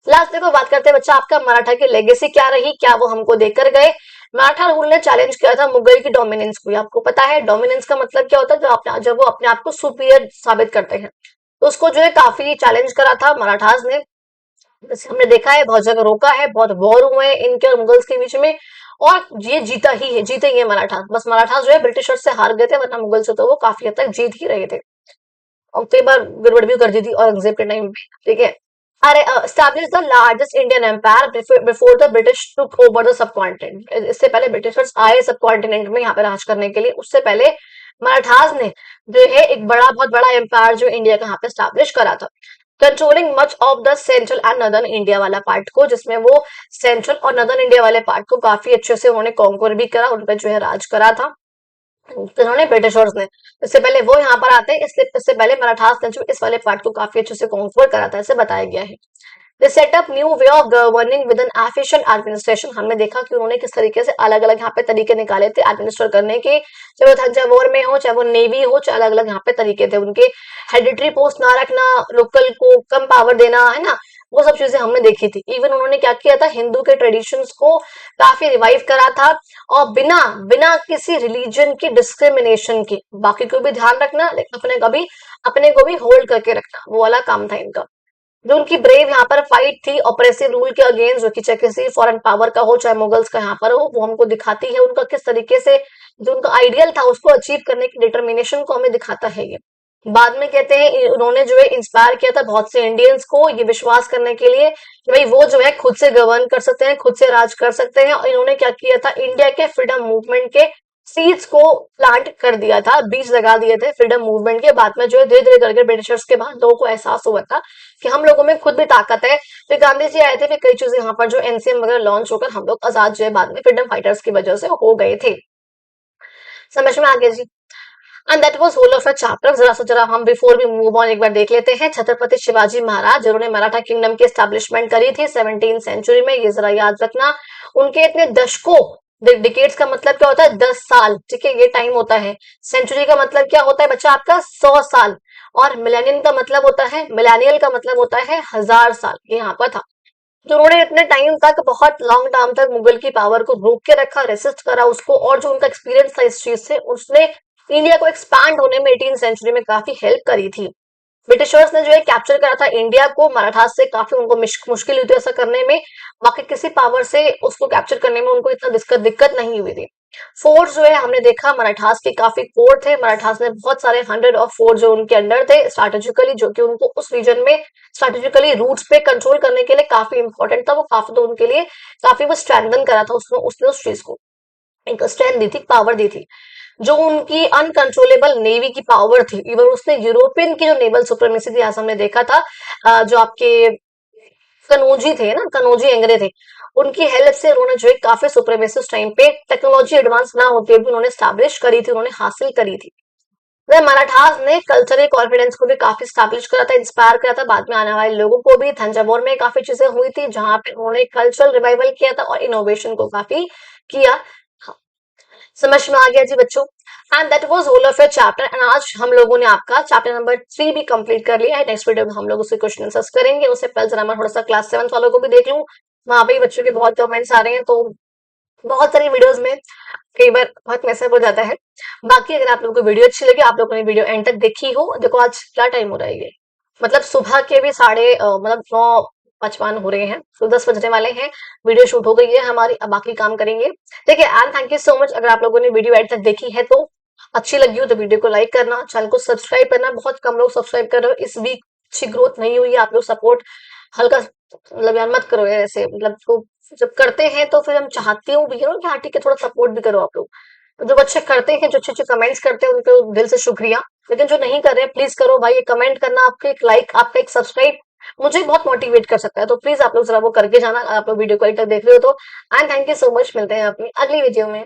लास्ट देखो बात करते हैं बच्चा आपका मराठा की लेगेसी क्या रही, क्या वो हमको देकर गए। मराठा रूल ने चैलेंज किया था मुगल की डोमिनेंस को। आपको पता है डोमिनेंस का मतलब क्या होता है, जब वो अपने आप को सुपीरियर साबित करते हैं, तो उसको जो है काफी चैलेंज करा था मराठास ने। जैसे हमने देखा है बहुत जगह रोका है, बहुत वॉर हुए हैं इनके और मुगल्स के बीच में, और ये जीते ही है मराठा। बस मराठा जो है ब्रिटिशर्स से हार गए थे, वरना मुगल से तो वो काफी हद तक जीत ही रहे थे, और कई बार गड़बड़ भी कर दी थी औरंगजेब के टाइम पे। ठीक है। अरे established the largest Indian empire before the British took over the subcontinent। इससे पहले ब्रिटिशर्स आए सब कॉन्टिनेंट में यहाँ पे राज करने के लिए, उससे पहले मराठास ने जो है एक बहुत बड़ा एम्पायर जो इंडिया का यहाँ पे स्टैब्लिश करा था, controlling much of the central and northern India वाला पार्ट को, जिसमें वो सेंट्रल और नदर्न इंडिया वाले पार्ट को काफी अच्छे से उन्होंने कॉन्कर भी करा, उन पर जो है राज करा था इन्होंने ब्रिटिशर्स ने। इससे पहले वो यहाँ पर आते हैं, इसलिए इससे पहले मराठास ने जो इस वाले पार्ट को काफी अच्छे से कॉन्कर करा था, ऐसे बताया गया है। They set up new way of governing with an efficient administration. हमने देखा कि उन्होंने किस तरीके से अलग अलग यहाँ पे तरीके निकाले थे एडमिनिस्ट्रेट करने के, चाहे वो थंजावुर में हो, चाहे वो नेवी हो, चाहे अलग अलग यहाँ पे तरीके थे उनके। हेरिडिटरी पोस्ट ना रखना, लोकल को कम पावर देना, है ना, वो सब चीजें हमने देखी थी। इवन उन्होंने क्या किया था, हिंदू के ट्रेडिशंस को काफी रिवाइव करा था, और बिना बिना किसी रिलीजन की डिस्क्रिमिनेशन के, बाकी को भी ध्यान रखना लेकिन अपने को भी होल्ड करके रखना, वो वाला काम था इनका। जो उनकी ब्रेव यहाँ पर फाइट थी ऑपरेसिव रूल के अगेंस्ट, जो कि चाहे किसी फॉरेन पावर का हो चाहे मुगल्स का यहाँ पर हो, वो हमको दिखाती है उनका किस तरीके से जो उनका आइडियल था उसको अचीव करने की डिटर्मिनेशन को हमें दिखाता है ये। बाद में कहते हैं उन्होंने जो है इंस्पायर किया था बहुत से इंडियंस को ये विश्वास करने के लिए कि भाई वो जो है खुद से गवर्न कर सकते हैं, खुद से राज कर सकते हैं, और इन्होंने क्या किया था, इंडिया के फ्रीडम मूवमेंट के सीड्स को प्लांट कर दिया था, बीज लगा दिए थे फ्रीडम मूवमेंट के। बाद में जो है धीरे धीरे करके ब्रिटिशर्स के बाद लोगों को एहसास हुआ था कि हम लोगों में खुद भी ताकत है, फिर गांधी जी आए थे, फिर कई चीजें यहाँ पर जो एनसीएम वगैरह लॉन्च होकर हम लोग आजाद जो है बाद में फ्रीडम फाइटर्स की वजह से हो गए थे। समझ में आ गया जी। And that was whole of a chapter. जरा हम बिफोर वी मूव ऑन एक बार देख लेते हैं छत्रपति शिवाजी महाराज जिन्होंने मराठा किंगडम की एस्टैब्लिशमेंट करी थी 17th सेंचुरी में, ये जरा याद रखना। उनके इतने दशकों, डिकेड्स का मतलब क्या होता है, 10 साल, ठीक है, ये टाइम होता है। सेंचुरी का मतलब क्या होता है बच्चा आपका, 100 साल। और मिलेनियम का मतलब होता है, मिलेनियल का मतलब होता है 1000 साल, ये यहाँ पर था। तो उन्होंने इतने टाइम तक, बहुत लॉन्ग टाइम तक मुगल की पावर को रोक के रखा, रेसिस्ट करा उसको, और जो उनका एक्सपीरियंस था इस चीज से, उसने इंडिया को एक्सपैंड होने में 18th सेंचुरी में काफी हेल्प करी थी। ब्रिटिशर्स ने जो है कैप्चर करा था इंडिया को, मराठास से काफी उनको मुश्किल हुई थी ऐसा करने में, बाकी किसी पावर से उसको कैप्चर करने में उनको इतना दिक्कत नहीं हुई थी। फोर्ट जो है हमने देखा मराठास के काफी कोर थे, मराठास ने बहुत सारे 100 ऑफ फोर्ट जो उनके अंडर थे स्ट्रेटेजिकली, जो कि उनको उस रीजन में स्ट्रेटेजिकली रूट्स पे कंट्रोल करने के लिए काफी इंपॉर्टेंट था, वो काफी तो उनके लिए काफी वो स्ट्रेंथन करा था उसने उस चीज को एक स्ट्रेंथ दी थी, पावर दी थी। जो उनकी अनकंट्रोलेबल नेवी की पावर थी, इवन उसने यूरोपियन की जो नेवल सुप्रीमेसी थी, ऐसा हमने देखा था, जो आपके कनौजी थे ना, कनौजी एंग्रे थे, उनकी हेल्प से उन्होंने जो है काफी सुप्रीमेसी उस टाइम पे टेक्नोलॉजी एडवांस ना होते भी उन्होंने स्टैब्लिश करी थी, उन्होंने हासिल करी थी। मराठास ने कल्चरल कॉन्फिडेंस को भी काफी स्टैब्लिश करा था, इंस्पायर करा था बाद में आने वाले लोगों को भी। थंजावुर में काफी चीजें हुई थी जहां पे उन्होंने कल्चरल रिवाइवल किया था और इनोवेशन को काफी किया। हाँ, समझ में आ गया जी बच्चों। And that was whole of your chapter, and आज हम लोगों ने आपका चैप्टर नंबर 3 भी कंप्लीट कर लिया है। नेक्स्ट वीडियो में हम लोग उसके क्वेश्चन आंसर्स करेंगे, उससे पहले जरा मैं थोड़ा सा क्लास 7 वालों को भी देख लूं, वहां पे बच्चों के बहुत कमेंट्स आ रहे हैं, तो बहुत सारी वीडियोस में कई बार बहुत मैसेज हो जाता है। बाकी अगर आप लोगों को वीडियो अच्छी लगी, आप लोगों ने वीडियो एंड तक देखी हो, देखो आज क्या टाइम हो रहा है ये, मतलब सुबह के भी साढ़े मतलब 9:55 हो रहे हैं, तो 10 बजने वाले हैं। वीडियो शूट हो गई है हमारी, अब बाकी काम करेंगे। ठीक है, and thank you so much. अगर आप लोगों ने वीडियो एंड तक देखी है तो अच्छी लगी हो तो वीडियो को लाइक करना, चैनल को सब्सक्राइब करना। बहुत कम लोग सब्सक्राइब कर रहे हो, इस वीक अच्छी ग्रोथ नहीं हुई है। आप लोग सपोर्ट हल्का मतलब यार मत करो यार ऐसे, मतलब तो जब करते हैं तो फिर हम चाहते हूँ भी कि हाँ ठीक है, थोड़ा सपोर्ट भी करो आप लोग। तो जो बच्चे करते हैं, जो अच्छे अच्छे कमेंट्स करते हैं, उनको दिल से शुक्रिया। लेकिन जो नहीं कर रहे हैं, प्लीज करो भाई, ये कमेंट करना, आपके एक लाइक, आपका एक सब्सक्राइब मुझे बहुत मोटिवेट कर सकता है। तो प्लीज आप लोग जरा वो करके जाना, आप लोग वीडियो को अभी तक देख रहे हो तो। And thank you so much, मिलते हैं अपनी अगली वीडियो में।